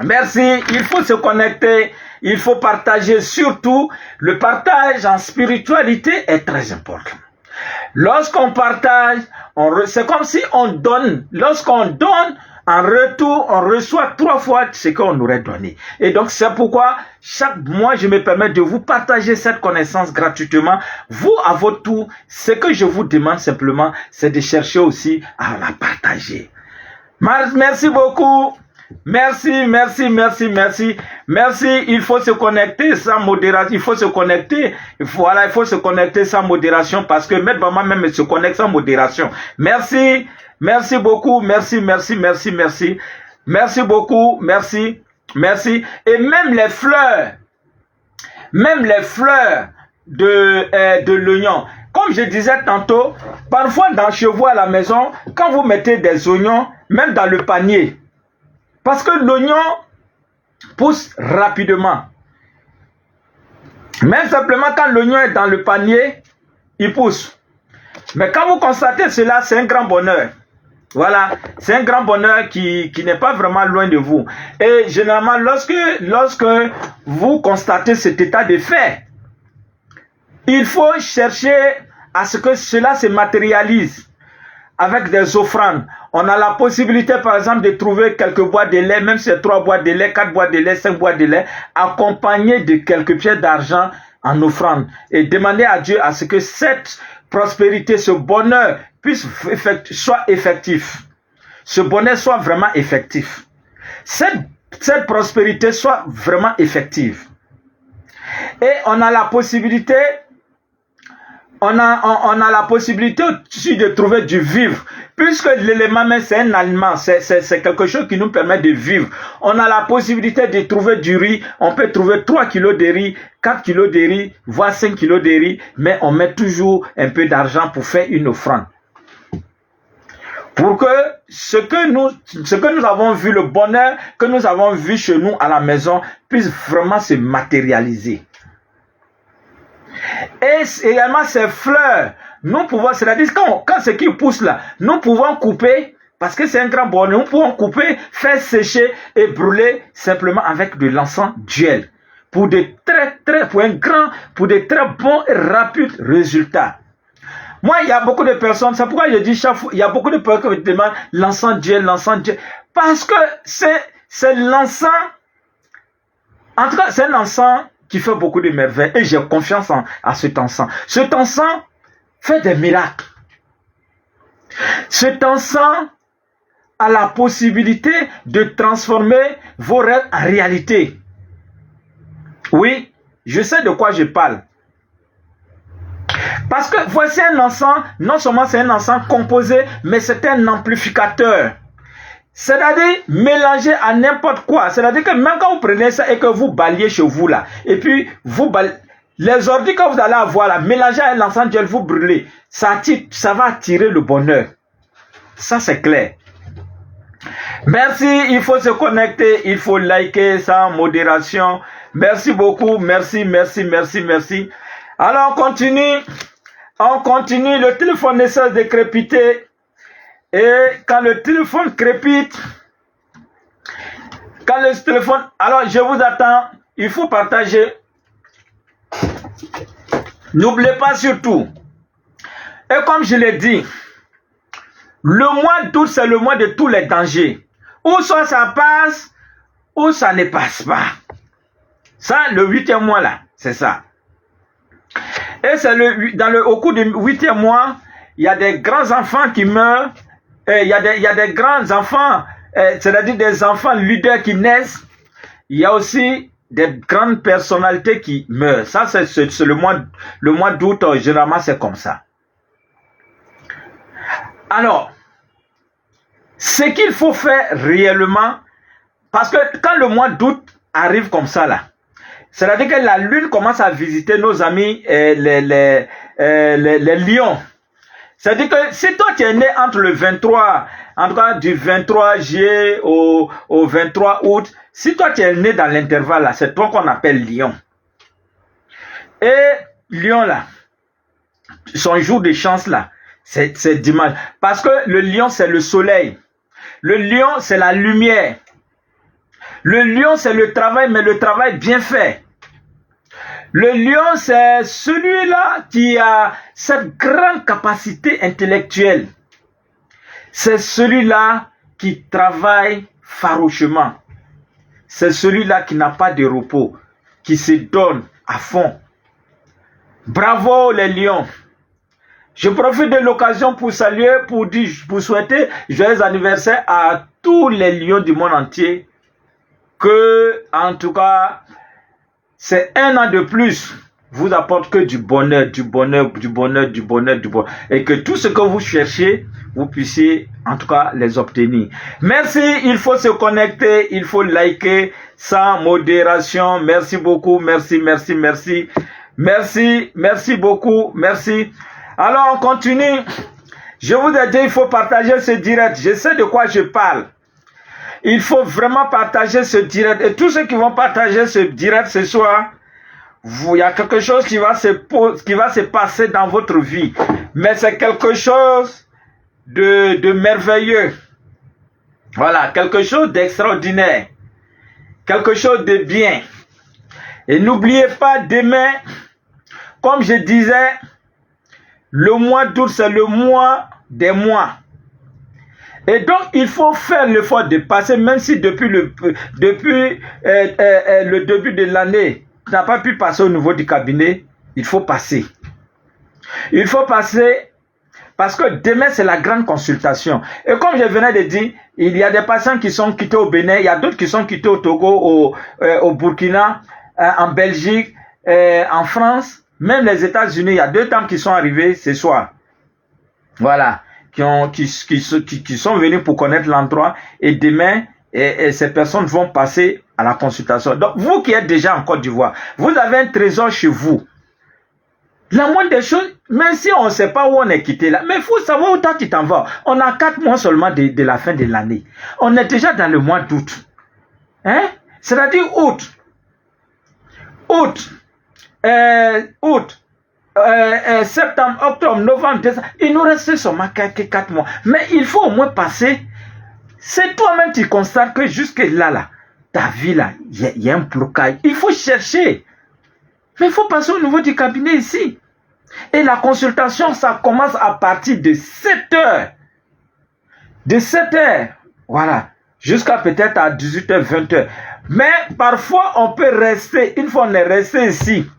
Merci, il faut se connecter, il faut partager. Surtout, le partage en spiritualité est très important. Lorsqu'on partage, c'est comme si on donne. Lorsqu'on donne, en retour, on reçoit 3 fois ce qu'on aurait donné. Et donc, c'est pourquoi, chaque mois, je me permets de vous partager cette connaissance gratuitement. Vous, à votre tour, ce que je vous demande simplement, c'est de chercher aussi à la partager. Merci beaucoup. Merci, merci, merci, merci. Merci, il faut se connecter sans modération. Il faut se connecter. Voilà, il faut se connecter sans modération parce que Maître Bamba même se connecte sans modération. Merci, merci beaucoup. Merci, merci, merci, merci. Merci beaucoup. Merci, merci. Et même les fleurs de l'oignon. Comme je disais tantôt, parfois chez vous à la maison, quand vous mettez des oignons, même dans le panier, parce que l'oignon pousse rapidement. Même simplement quand l'oignon est dans le panier, il pousse. Mais quand vous constatez cela, c'est un grand bonheur. Voilà, c'est un grand bonheur qui n'est pas vraiment loin de vous. Et généralement, lorsque vous constatez cet état de fait, il faut chercher à ce que cela se matérialise avec des offrandes. On a la possibilité, par exemple, de trouver quelques boîtes de lait, même si c'est 3 boîtes de lait, 4 boîtes de lait, 5 boîtes de lait, accompagnées de quelques pièces d'argent en offrande. Et demander à Dieu à ce que cette prospérité, ce bonheur soit effectif. Ce bonheur soit vraiment effectif. Cette prospérité soit vraiment effective. Et on a la possibilité on a la possibilité aussi de trouver du vivre. Puisque l'élément même c'est un aliment, c'est quelque chose qui nous permet de vivre. On a la possibilité de trouver du riz. On peut trouver 3 kilos de riz, 4 kilos de riz, voire 5 kilos de riz. Mais on met toujours un peu d'argent pour faire une offrande. Pour que ce que nous avons vu, le bonheur que nous avons vu chez nous à la maison, puisse vraiment se matérialiser. Et également ces fleurs, nous pouvons, c'est-à-dire quand ce qui pousse là, nous pouvons couper, parce que c'est un grand bonheur, nous pouvons couper, faire sécher et brûler simplement avec de l'encens d'huile. Pour de très bons et rapides résultats. Moi, il y a beaucoup de personnes, c'est pourquoi je dis chaque fois, il y a beaucoup de personnes qui me demandent l'encens d'huile. Parce que c'est l'encens, en tout cas, c'est un encens qui fait beaucoup de merveilles. Et j'ai confiance à cet encens. Cet encens fait des miracles. Cet encens a la possibilité de transformer vos rêves en réalité. Oui, je sais de quoi je parle. Parce que voici un encens, non seulement c'est un encens composé, mais c'est un amplificateur. C'est-à-dire mélangé à n'importe quoi. C'est-à-dire que même quand vous prenez ça et que vous balayez chez vous là, et puis les ordures que vous allez avoir là, mélangé à l'encens d'huile, vous brûlez, ça va attirer le bonheur. Ça c'est clair. Merci, il faut se connecter, il faut liker sans modération. Merci beaucoup, merci, merci, merci, merci. Alors on continue, le téléphone ne cesse de crépiter. Et quand le téléphone crépite, alors je vous attends, il faut partager. N'oubliez pas surtout. Et comme je l'ai dit, le mois d'août, c'est le mois de tous les dangers. Ou soit ça passe, ou ça ne passe pas. Ça, le 8e mois là, c'est ça. Et c'est au cours du 8e mois, il y a des grands enfants qui meurent. Il y a des grands enfants, c'est-à-dire des enfants leaders qui naissent. Il y a aussi des grandes personnalités qui meurent. Ça, c'est le mois d'août, généralement, c'est comme ça. Alors, Ce qu'il faut faire réellement, parce que quand le mois d'août arrive comme ça là, c'est-à-dire que la lune commence à visiter nos amis les lions. C'est-à-dire que si toi tu es né entre le 23, en tout cas du 23 juillet au 23 août, si toi tu es né dans l'intervalle là, c'est toi qu'on appelle lion. Et lion là, son jour de chance là, c'est dimanche. Parce que le lion c'est le soleil. Le lion c'est la lumière. Le lion c'est le travail, mais le travail bien fait. Le lion, c'est celui-là qui a cette grande capacité intellectuelle. C'est celui-là qui travaille farouchement. C'est celui-là qui n'a pas de repos, qui se donne à fond. Bravo les lions. Je profite de l'occasion pour saluer, pour souhaiter joyeux anniversaire à tous les lions du monde entier. Que, en tout cas, c'est un an de plus vous apporte que du bonheur, du bonheur, du bonheur, du bonheur, du bonheur. Et que tout ce que vous cherchez, vous puissiez en tout cas les obtenir. Merci, il faut se connecter, il faut liker sans modération. Merci beaucoup, merci, merci, merci. Merci, merci beaucoup, merci. Alors on continue. Je vous ai dit, il faut partager ce direct. Je sais de quoi je parle. Il faut vraiment partager ce direct. Et tous ceux qui vont partager ce direct ce soir, il y a quelque chose qui va se passer dans votre vie. Mais c'est quelque chose de merveilleux. Voilà, quelque chose d'extraordinaire. Quelque chose de bien. Et n'oubliez pas, demain, comme je disais, le mois d'août, c'est le mois des mois. Et donc, il faut faire l'effort de passer, même si depuis le début de l'année, tu n'as pas pu passer au niveau du cabinet, il faut passer. Il faut passer parce que demain, c'est la grande consultation. Et comme je venais de dire, il y a des patients qui sont quittés au Bénin, il y a d'autres qui sont quittés au Togo, au Burkina, en Belgique, en France, même les États-Unis. Il y a 2 dames qui sont arrivées ce soir. Voilà. Qui sont venus pour connaître l'endroit et demain, ces personnes vont passer à la consultation. Donc, vous qui êtes déjà en Côte d'Ivoire, vous avez un trésor chez vous. La moindre des choses, même si on ne sait pas où on est quitté là, mais il faut savoir où tu t'en vas. On a 4 mois seulement de la fin de l'année. On est déjà dans le mois d'août. Hein? C'est-à-dire août. Septembre, octobre, novembre, décembre, il nous reste seulement 4 mois. Mais il faut au moins passer. C'est toi-même qui constates que jusque là, ta vie là, il y a un blocage. Il faut chercher. Mais il faut passer au niveau du cabinet ici. Et la consultation, ça commence à partir de 7 heures. De 7 heures, voilà, jusqu'à peut-être à 18h, 20h. Mais parfois, on peut rester, une fois on est resté ici,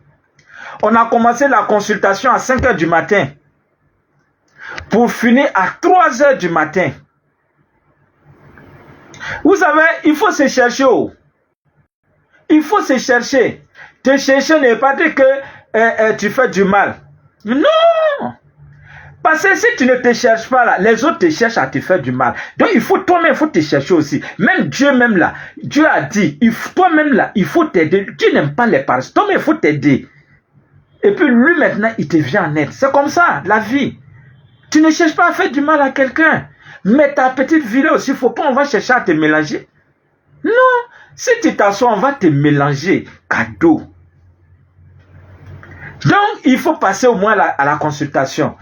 on a commencé la consultation à 5 heures du matin pour finir à 3 heures du matin. Vous savez, il faut se chercher. Il faut se chercher. Te chercher ne veut pas dire que tu fais du mal. Non! Parce que si tu ne te cherches pas là, les autres te cherchent à te faire du mal. Donc il faut toi-même, il faut te chercher aussi. Même Dieu même là, Dieu a dit, toi-même là, il faut t'aider. Tu n'aimes pas les parents, toi-même il faut t'aider. Et puis lui maintenant, il te vient en aide. C'est comme ça, la vie. Tu ne cherches pas à faire du mal à quelqu'un. Mais ta petite vie là aussi, il ne faut pas, on va chercher à te mélanger. Non, si tu t'assois, on va te mélanger. Cadeau. Donc, il faut passer au moins à la consultation.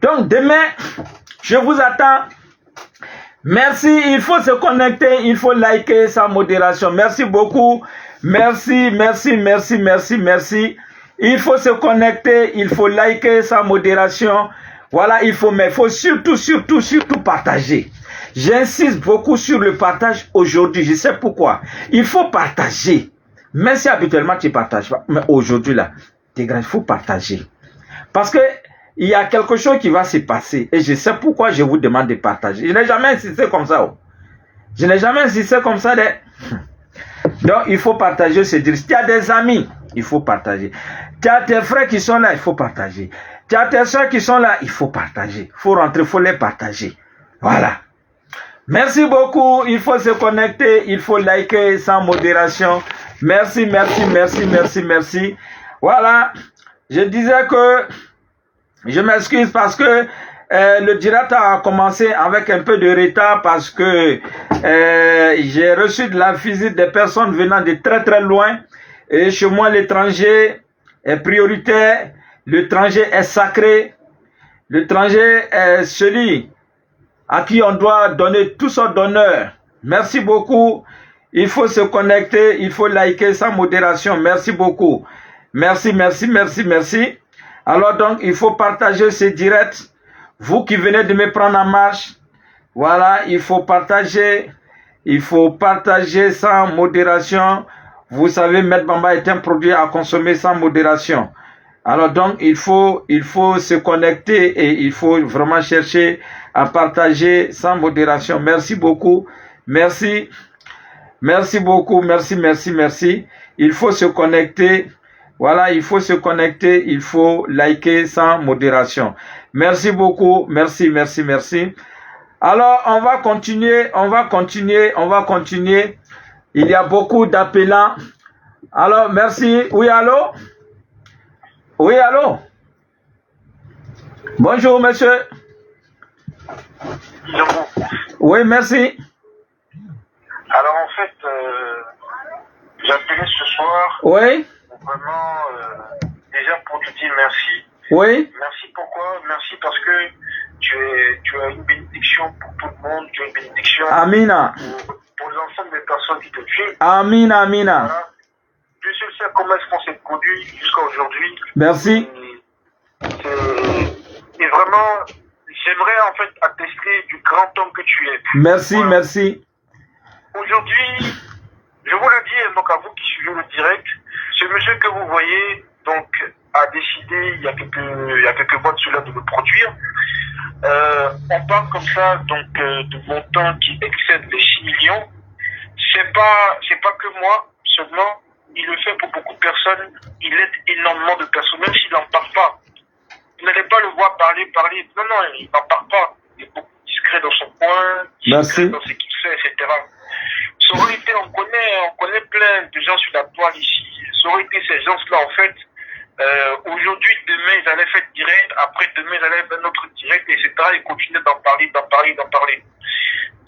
Donc, demain, je vous attends. Merci, il faut se connecter, il faut liker sans modération. Merci beaucoup. Merci, merci, merci, merci, merci. Il faut se connecter, il faut liker sans modération. Voilà, mais il faut surtout partager. J'insiste beaucoup sur le partage aujourd'hui. Je sais pourquoi. Il faut partager. Même si habituellement tu ne partages pas. Mais aujourd'hui là, il faut partager. Parce que il y a quelque chose qui va se passer. Et je sais pourquoi je vous demande de partager. Je n'ai jamais insisté comme ça. Je n'ai jamais insisté comme ça. Donc, il faut partager ce direct. Tu as des amis, il faut partager. Tu as tes frères qui sont là, il faut partager. Tu as tes soeurs qui sont là, il faut partager. Il faut rentrer, il faut les partager. Voilà. Merci beaucoup. Il faut se connecter, il faut liker sans modération. Merci, merci, merci, merci, merci. Voilà. Je disais que je m'excuse parce que le direct a commencé avec un peu de retard parce que j'ai reçu de la visite des personnes venant de très très loin. Et chez moi, l'étranger est prioritaire. L'étranger est sacré. L'étranger est celui à qui on doit donner tout son honneur. Merci beaucoup. Il faut se connecter, il faut liker sans modération. Merci beaucoup. Merci, merci, merci, merci. Alors donc, il faut partager ce direct. Vous qui venez de me prendre en marche, voilà, il faut partager sans modération. Vous savez, Maître Bamba est un produit à consommer sans modération. Alors donc, il faut se connecter et il faut vraiment chercher à partager sans modération. Merci beaucoup. Merci. Merci beaucoup. Merci, merci, merci. Il faut se connecter. Voilà, il faut se connecter. Il faut liker sans modération. Merci beaucoup. Merci, merci, merci. Alors, on va continuer. Il y a beaucoup d'appelants. Alors, merci. Oui, allô? Oui, allô? Bonjour, monsieur. Oui, merci. Alors, en fait, j'ai appelé ce soir. Oui. Vraiment, déjà pour te dire merci. Oui. Merci pourquoi? Merci parce que tu as une bénédiction pour tout le monde. Tu as une bénédiction Amina. Pour l'ensemble des personnes qui te suivent. Amina, Amina. Voilà. Dieu seul sait comment est-ce qu'on s'est produit jusqu'à aujourd'hui. Merci. Et vraiment, j'aimerais en fait attester du grand homme que tu es. Merci, voilà. Merci. Aujourd'hui, je vous le dis, donc à vous qui suivez le direct, ce monsieur que vous voyez, donc, a décidé il y a quelques mois de cela de me produire. On parle comme ça, donc, de montants qui excèdent les 6 millions. C'est pas que moi seulement. Il le fait pour beaucoup de personnes. Il aide énormément de personnes, même s'il n'en parle pas. Vous n'allez pas le voir parler. Non, il n'en parle pas. Il est beaucoup discret dans son coin, discret dans ce qu'il fait, etc. Ça aurait été, on connaît plein de gens sur la toile ici. Ça aurait été ces gens-là, en fait. Aujourd'hui, demain, ils allaient faire direct. Après, demain, ils allaient faire un autre direct, etc. Ils continuaient d'en parler.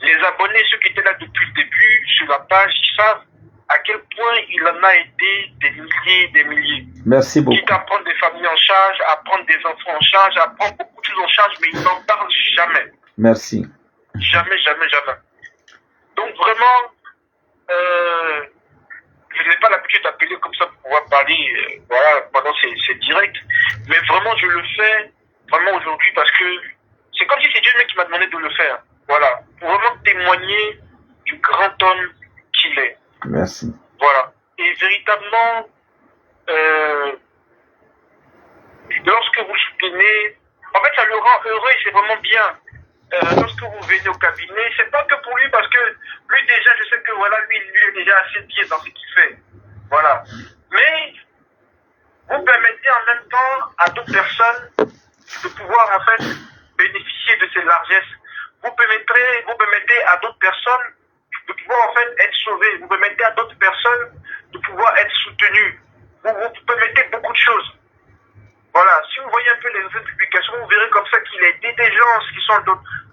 Les abonnés, ceux qui étaient là depuis le début, sur la page, ils savent à quel point il en a aidé des milliers. Merci beaucoup. Quitte à prendre des familles en charge, à prendre des enfants en charge, à prendre beaucoup de choses en charge, mais il n'en parle jamais. Merci. Jamais. Donc vraiment, je n'ai pas l'habitude d'appeler comme ça pour pouvoir parler, voilà, pendant ces directs, mais vraiment je le fais vraiment aujourd'hui parce que c'est comme si c'est Dieu même qui m'a demandé de le faire. Voilà, pour vraiment témoigner du grand homme qu'il est. Merci. Voilà. Et véritablement, lorsque vous soutenez, en fait, ça le rend heureux et c'est vraiment bien. Lorsque vous venez au cabinet, c'est pas que pour lui, parce que lui déjà, je sais que voilà, lui est déjà assez bien dans ce qu'il fait. Voilà. Mais vous permettez en même temps à d'autres personnes de pouvoir en fait bénéficier de ces largesses. Vous permettez à d'autres personnes de pouvoir en fait être sauvées. Vous permettez à d'autres personnes de pouvoir être soutenues. Vous permettez beaucoup de choses. Voilà, si vous voyez un peu les autres publications, vous verrez comme ça qu'il a aidé des gens qui sont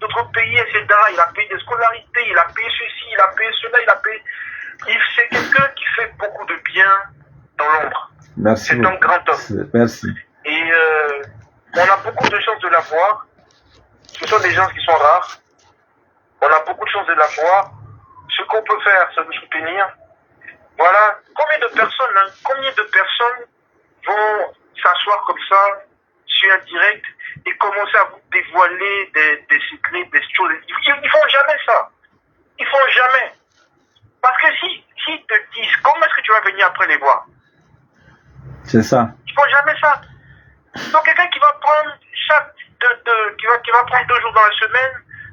d'autres pays, etc. Il a payé des scolarités, il a payé ceci, il a payé cela, c'est quelqu'un qui fait beaucoup de bien dans l'ombre. Merci. C'est un grand homme. Merci. Et on a beaucoup de chance de l'avoir. Ce sont des gens qui sont rares. On a beaucoup de chance de l'avoir. Ce qu'on peut faire, c'est de soutenir. Voilà. Combien de personnes vont s'asseoir comme ça sur un direct et commencer à vous dévoiler des secrets, des choses. Ils font jamais ça. Ils font jamais. Parce que s'ils te disent, comment est-ce que tu vas venir après les voir? C'est ça. Ils font jamais ça. Donc quelqu'un qui va prendre qui va prendre 2 jours dans la semaine,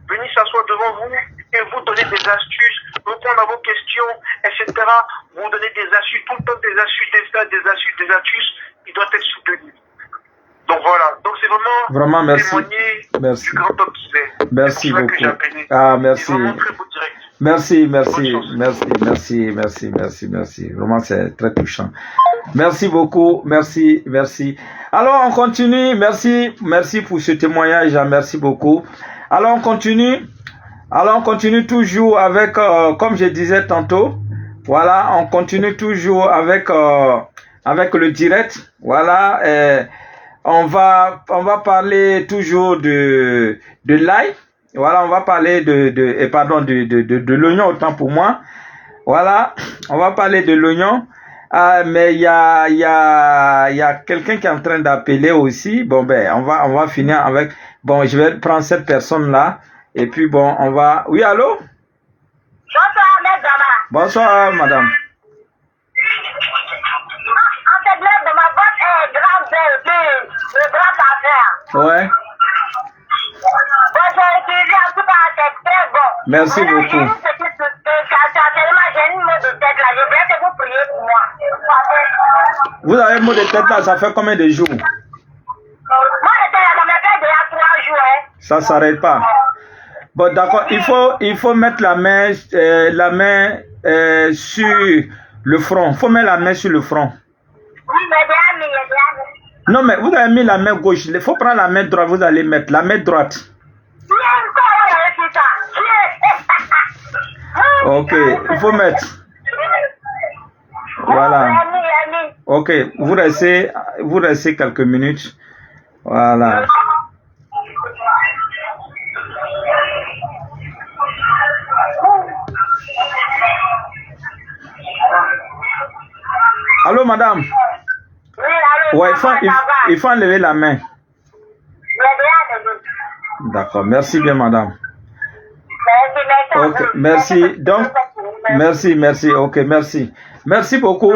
venir s'asseoir devant vous et vous donner des astuces, répondre à vos questions, etc. Vous donner des astuces, tout le temps des astuces, il doit être soutenu. Donc voilà, donc c'est vraiment merci. témoigner du grand homme qu'il est. Merci beaucoup. Ah, merci. Merci. Vraiment, c'est très touchant. Merci beaucoup. Merci. Alors, on continue. Merci pour ce témoignage. Merci beaucoup. Alors, on continue toujours avec, comme je disais tantôt, voilà, on continue toujours avec le direct. Voilà, on va parler toujours de l'ail. Voilà, on va parler de l'oignon, autant pour moi. Voilà, on va parler de l'oignon. Mais il y a quelqu'un qui est en train d'appeler aussi. Bon, ben, on va finir avec, bon, je vais prendre cette personne-là. Et puis, bon, on va, oui, allô? Bonsoir, madame. Bonsoir, madame. En fait, de ma boîte est grande, de grande affaire. Ouais. Bon, j'ai utilisé en tout cas, c'est très bon. Merci beaucoup. J'ai une petite j'ai une mot de tête là. Je voudrais que vous priez pour moi. Vous avez un mot de tête là, ça fait combien de jours? Moi, de tête là, ça me fait déjà 3 jours. Hein. Ça s'arrête pas. Bon, d'accord. Il faut mettre la main sur le front. Il faut mettre la main sur le front. Oui, mais déjà mis. Non, mais vous avez mis la main gauche. Il faut prendre la main droite. Vous allez mettre la main droite. Ok, il faut mettre. Voilà. Ok, vous restez quelques minutes. Voilà. Allô, madame? Ouais, il faut enlever la main. D'accord, merci bien, madame. Ok, merci. Donc, merci. Ok, merci. Merci beaucoup.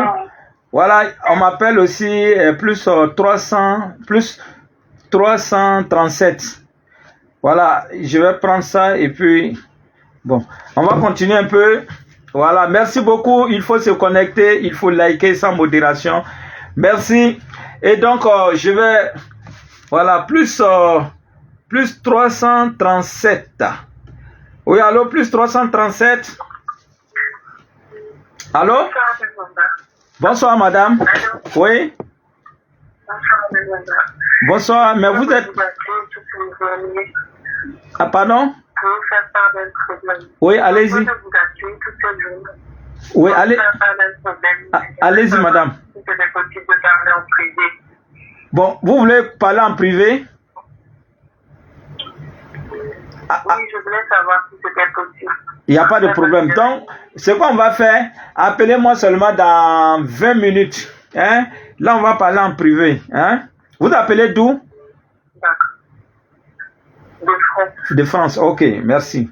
Voilà, on m'appelle aussi plus 337. Voilà, je vais prendre ça et puis, bon, on va continuer un peu. Voilà, merci beaucoup. Il faut se connecter, il faut liker sans modération. Merci. Et donc, je vais, voilà, plus 337. Oui, allô, plus 337. Allô? Bonsoir, madame. Oui? Bonsoir, mais vous êtes... Ah, pardon? Oui, allez-y. Oui, allez-y, madame. Bon, vous voulez parler en privé? Oui, je voulais savoir si c'était possible. Il n'y a pas de problème. Donc, ce qu'on va faire, appelez-moi seulement dans 20 minutes. Hein? Là, on va parler en privé. Hein? Vous appelez d'où? D'accord. De France. De France, ok, merci.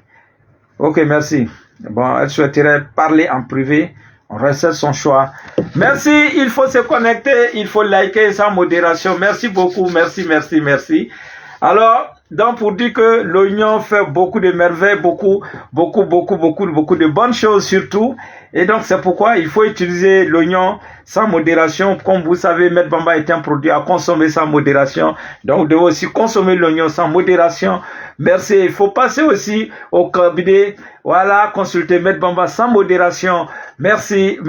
Ok, merci. Bon, elle souhaiterait parler en privé. On respecte son choix. Merci, il faut se connecter, il faut liker sans modération. Merci beaucoup, merci. Alors, donc pour dire que l'oignon fait beaucoup de merveilles, beaucoup de bonnes choses surtout. Et donc c'est pourquoi il faut utiliser l'oignon sans modération. Comme vous savez, Maître Bamba est un produit à consommer sans modération. Donc vous devez aussi consommer l'oignon sans modération. Merci. Il faut passer aussi au cabinet. Voilà, consulter Maître Bamba sans modération. Merci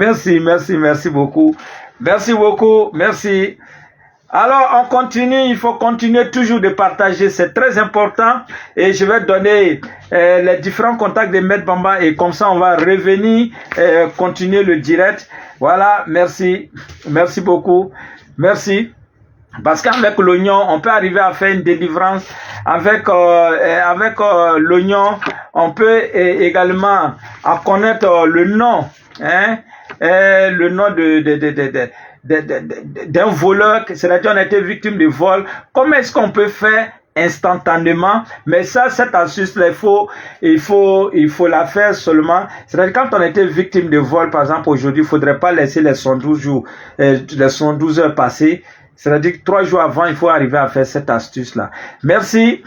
beaucoup. Merci. Alors, on continue, il faut continuer toujours de partager, c'est très important. Et je vais donner les différents contacts de Maître Bamba et comme ça, on va revenir, continuer le direct. Voilà, merci beaucoup. Merci. Parce qu'avec l'oignon, on peut arriver à faire une délivrance. Avec l'oignon, on peut également à connaître le nom, le nom d'un voleur, c'est-à-dire on a été victime de vol. Comment est-ce qu'on peut faire instantanément? Mais ça, cette astuce-là, il faut la faire seulement. C'est-à-dire quand on a été victime de vol, par exemple, aujourd'hui, il ne faudrait pas laisser les 112 heures passer. C'est-à-dire que 3 jours avant, il faut arriver à faire cette astuce-là. Merci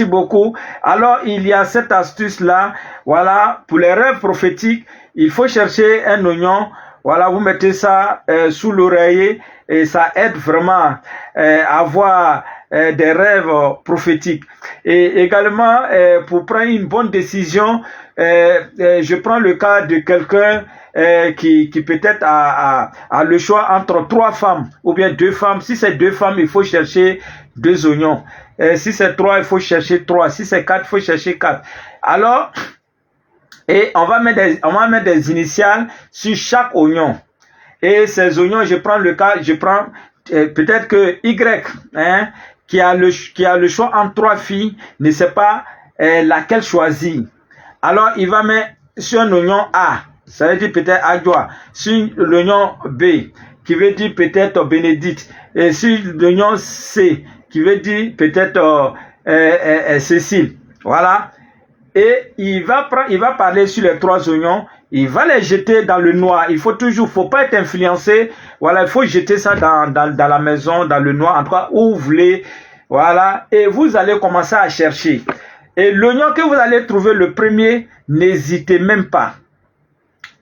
beaucoup. Alors, il y a cette astuce-là. Voilà, pour les rêves prophétiques, il faut chercher un oignon. Voilà, vous mettez ça sous l'oreiller et ça aide vraiment à avoir des rêves prophétiques. Et également, pour prendre une bonne décision, je prends le cas de quelqu'un qui peut-être a le choix entre 3 femmes ou bien 2 femmes. Si c'est 2 femmes, il faut chercher 2 oignons. Si c'est 3, il faut chercher 3. Si c'est 4, il faut chercher 4. Alors, et on va mettre des initiales sur chaque oignon. Et ces oignons, je prends le cas, peut-être que Y, qui a le choix entre 3 filles, ne sait pas laquelle choisir. Alors, il va mettre sur un oignon A, ça veut dire peut-être Adjoa, sur l'oignon B, qui veut dire peut-être Bénédicte, et sur l'oignon C, qui veut dire peut-être Cécile. Voilà. Et il va parler sur les 3 oignons, il va les jeter dans le noir. Faut pas être influencé. Voilà, il faut jeter ça dans la maison, dans le noir, en tout cas, où vous voulez. Voilà, et vous allez commencer à chercher. Et l'oignon que vous allez trouver le premier, n'hésitez même pas.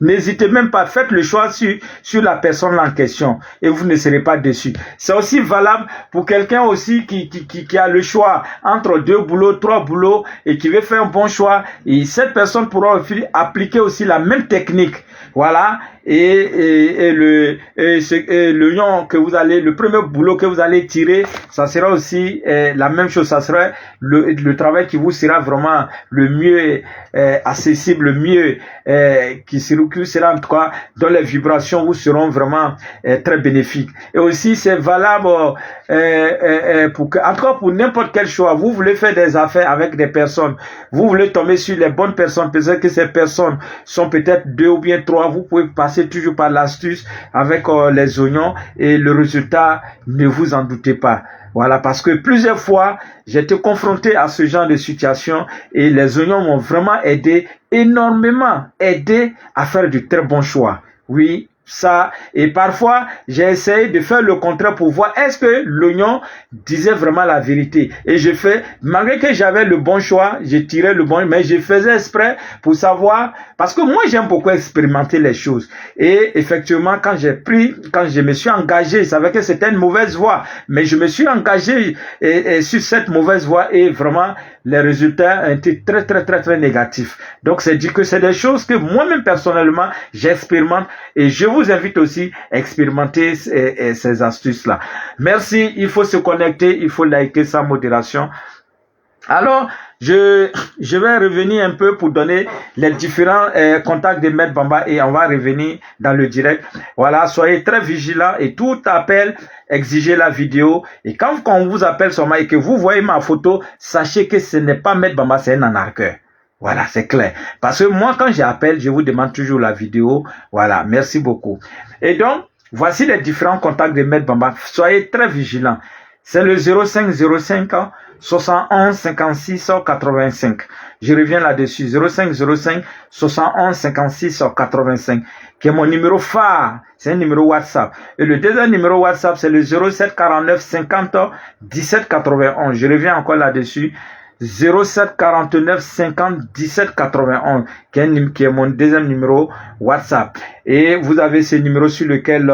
N'hésitez même pas, faites le choix sur la personne en question et vous ne serez pas déçus. C'est aussi valable pour quelqu'un aussi qui a le choix entre 2 boulots, 3 boulots et qui veut faire un bon choix. Et cette personne pourra appliquer aussi la même technique. Voilà. Et le premier boulot que vous allez tirer, ça sera aussi la même chose. Ça sera le travail qui vous sera vraiment le mieux accessible, le mieux qui sera en tout cas dans les vibrations vous seront vraiment très bénéfiques. Et aussi c'est valable pour n'importe quel choix. Vous voulez faire des affaires avec des personnes, vous voulez tomber sur les bonnes personnes, peut-être que ces personnes sont peut-être 2 ou bien 3, vous pouvez passer toujours par l'astuce avec les oignons et le résultat, ne vous en doutez pas. Voilà, parce que plusieurs fois, j'ai été confronté à ce genre de situation et les oignons m'ont vraiment énormément aidé à faire de très bons choix. Oui, ça, et parfois, j'ai essayé de faire le contraire pour voir est-ce que l'oignon disait vraiment la vérité. Et je fais, malgré que j'avais le bon choix, j'ai tiré le bon, mais je faisais exprès pour savoir, parce que moi j'aime beaucoup expérimenter les choses. Et effectivement, quand je me suis engagé, je savais que c'était une mauvaise voie, mais je me suis engagé sur cette mauvaise voie et vraiment, les résultats ont été très, très, très, très négatifs. Donc, c'est dit que c'est des choses que moi-même personnellement, j'expérimente et je vous invite aussi à expérimenter ces astuces-là. Merci, il faut se connecter, il faut liker sans modération. Alors, je vais revenir un peu pour donner les différents contacts de Maître Bamba et on va revenir dans le direct. Voilà, soyez très vigilants et tout appel, exigez la vidéo. Et quand on vous appelle seulement et que vous voyez ma photo, sachez que ce n'est pas Maître Bamba, c'est un anarcheur. Voilà, c'est clair. Parce que moi, quand j'appelle, je vous demande toujours la vidéo. Voilà, merci beaucoup. Et donc, voici les différents contacts de Maître Bamba. Soyez très vigilants. C'est le 0505 71 56 85. Je reviens là-dessus. 0505 71 56 85. Qui est mon numéro phare. C'est un numéro WhatsApp. Et le deuxième numéro WhatsApp, c'est le 07 49 50 17 91. Je reviens encore là-dessus. 07 49 50 17 91 qui est mon deuxième numéro WhatsApp. Et vous avez ce numéro sur lequel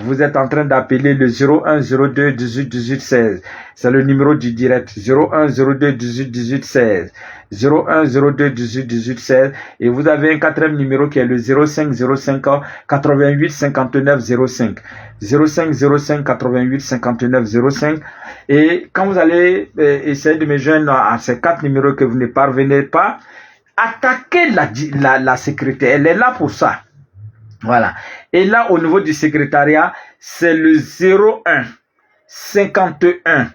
vous êtes en train d'appeler le 01 02 18 18 16. C'est le numéro du direct. 01 02 18 18 16. 01 02 18 18 16. Et vous avez un quatrième numéro qui est le 05 05 88 59 05. 05 05 88 59 05. Et quand vous allez essayer de me joindre à ces 4 numéros que vous ne parvenez pas, attaquez la sécurité. Elle est là pour ça. Voilà. Et là, au niveau du secrétariat, c'est le 01 51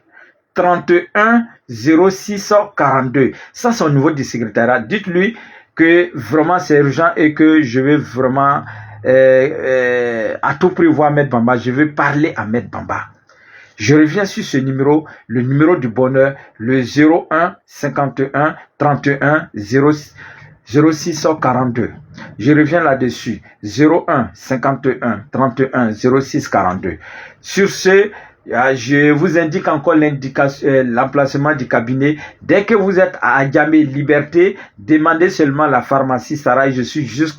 31 06 42. Ça, c'est au niveau du secrétariat. Dites-lui que vraiment c'est urgent et que je vais vraiment à tout prix voir Maître Bamba. Je vais parler à Maître Bamba. Je reviens sur ce numéro, le numéro du bonheur, le 01 51 31 06 42. Je reviens là-dessus. 01 51 31 06 42. Sur ce, je vous indique encore l'emplacement du cabinet. Dès que vous êtes à Adjamé Liberté, demandez seulement la pharmacie Sarah. Je suis juste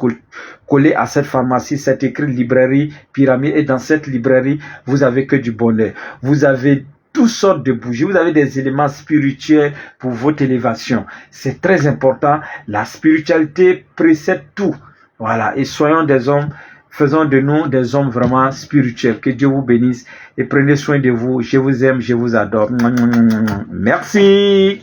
collé à cette pharmacie. C'est écrit librairie Pyramide. Et dans cette librairie, vous avez que du bonheur. Vous avez toutes sortes de bougies. Vous avez des éléments spirituels pour votre élévation. C'est très important. La spiritualité précède tout. Voilà. Et soyons des hommes, faisons de nous des hommes vraiment spirituels. Que Dieu vous bénisse et prenez soin de vous. Je vous aime, je vous adore. Merci.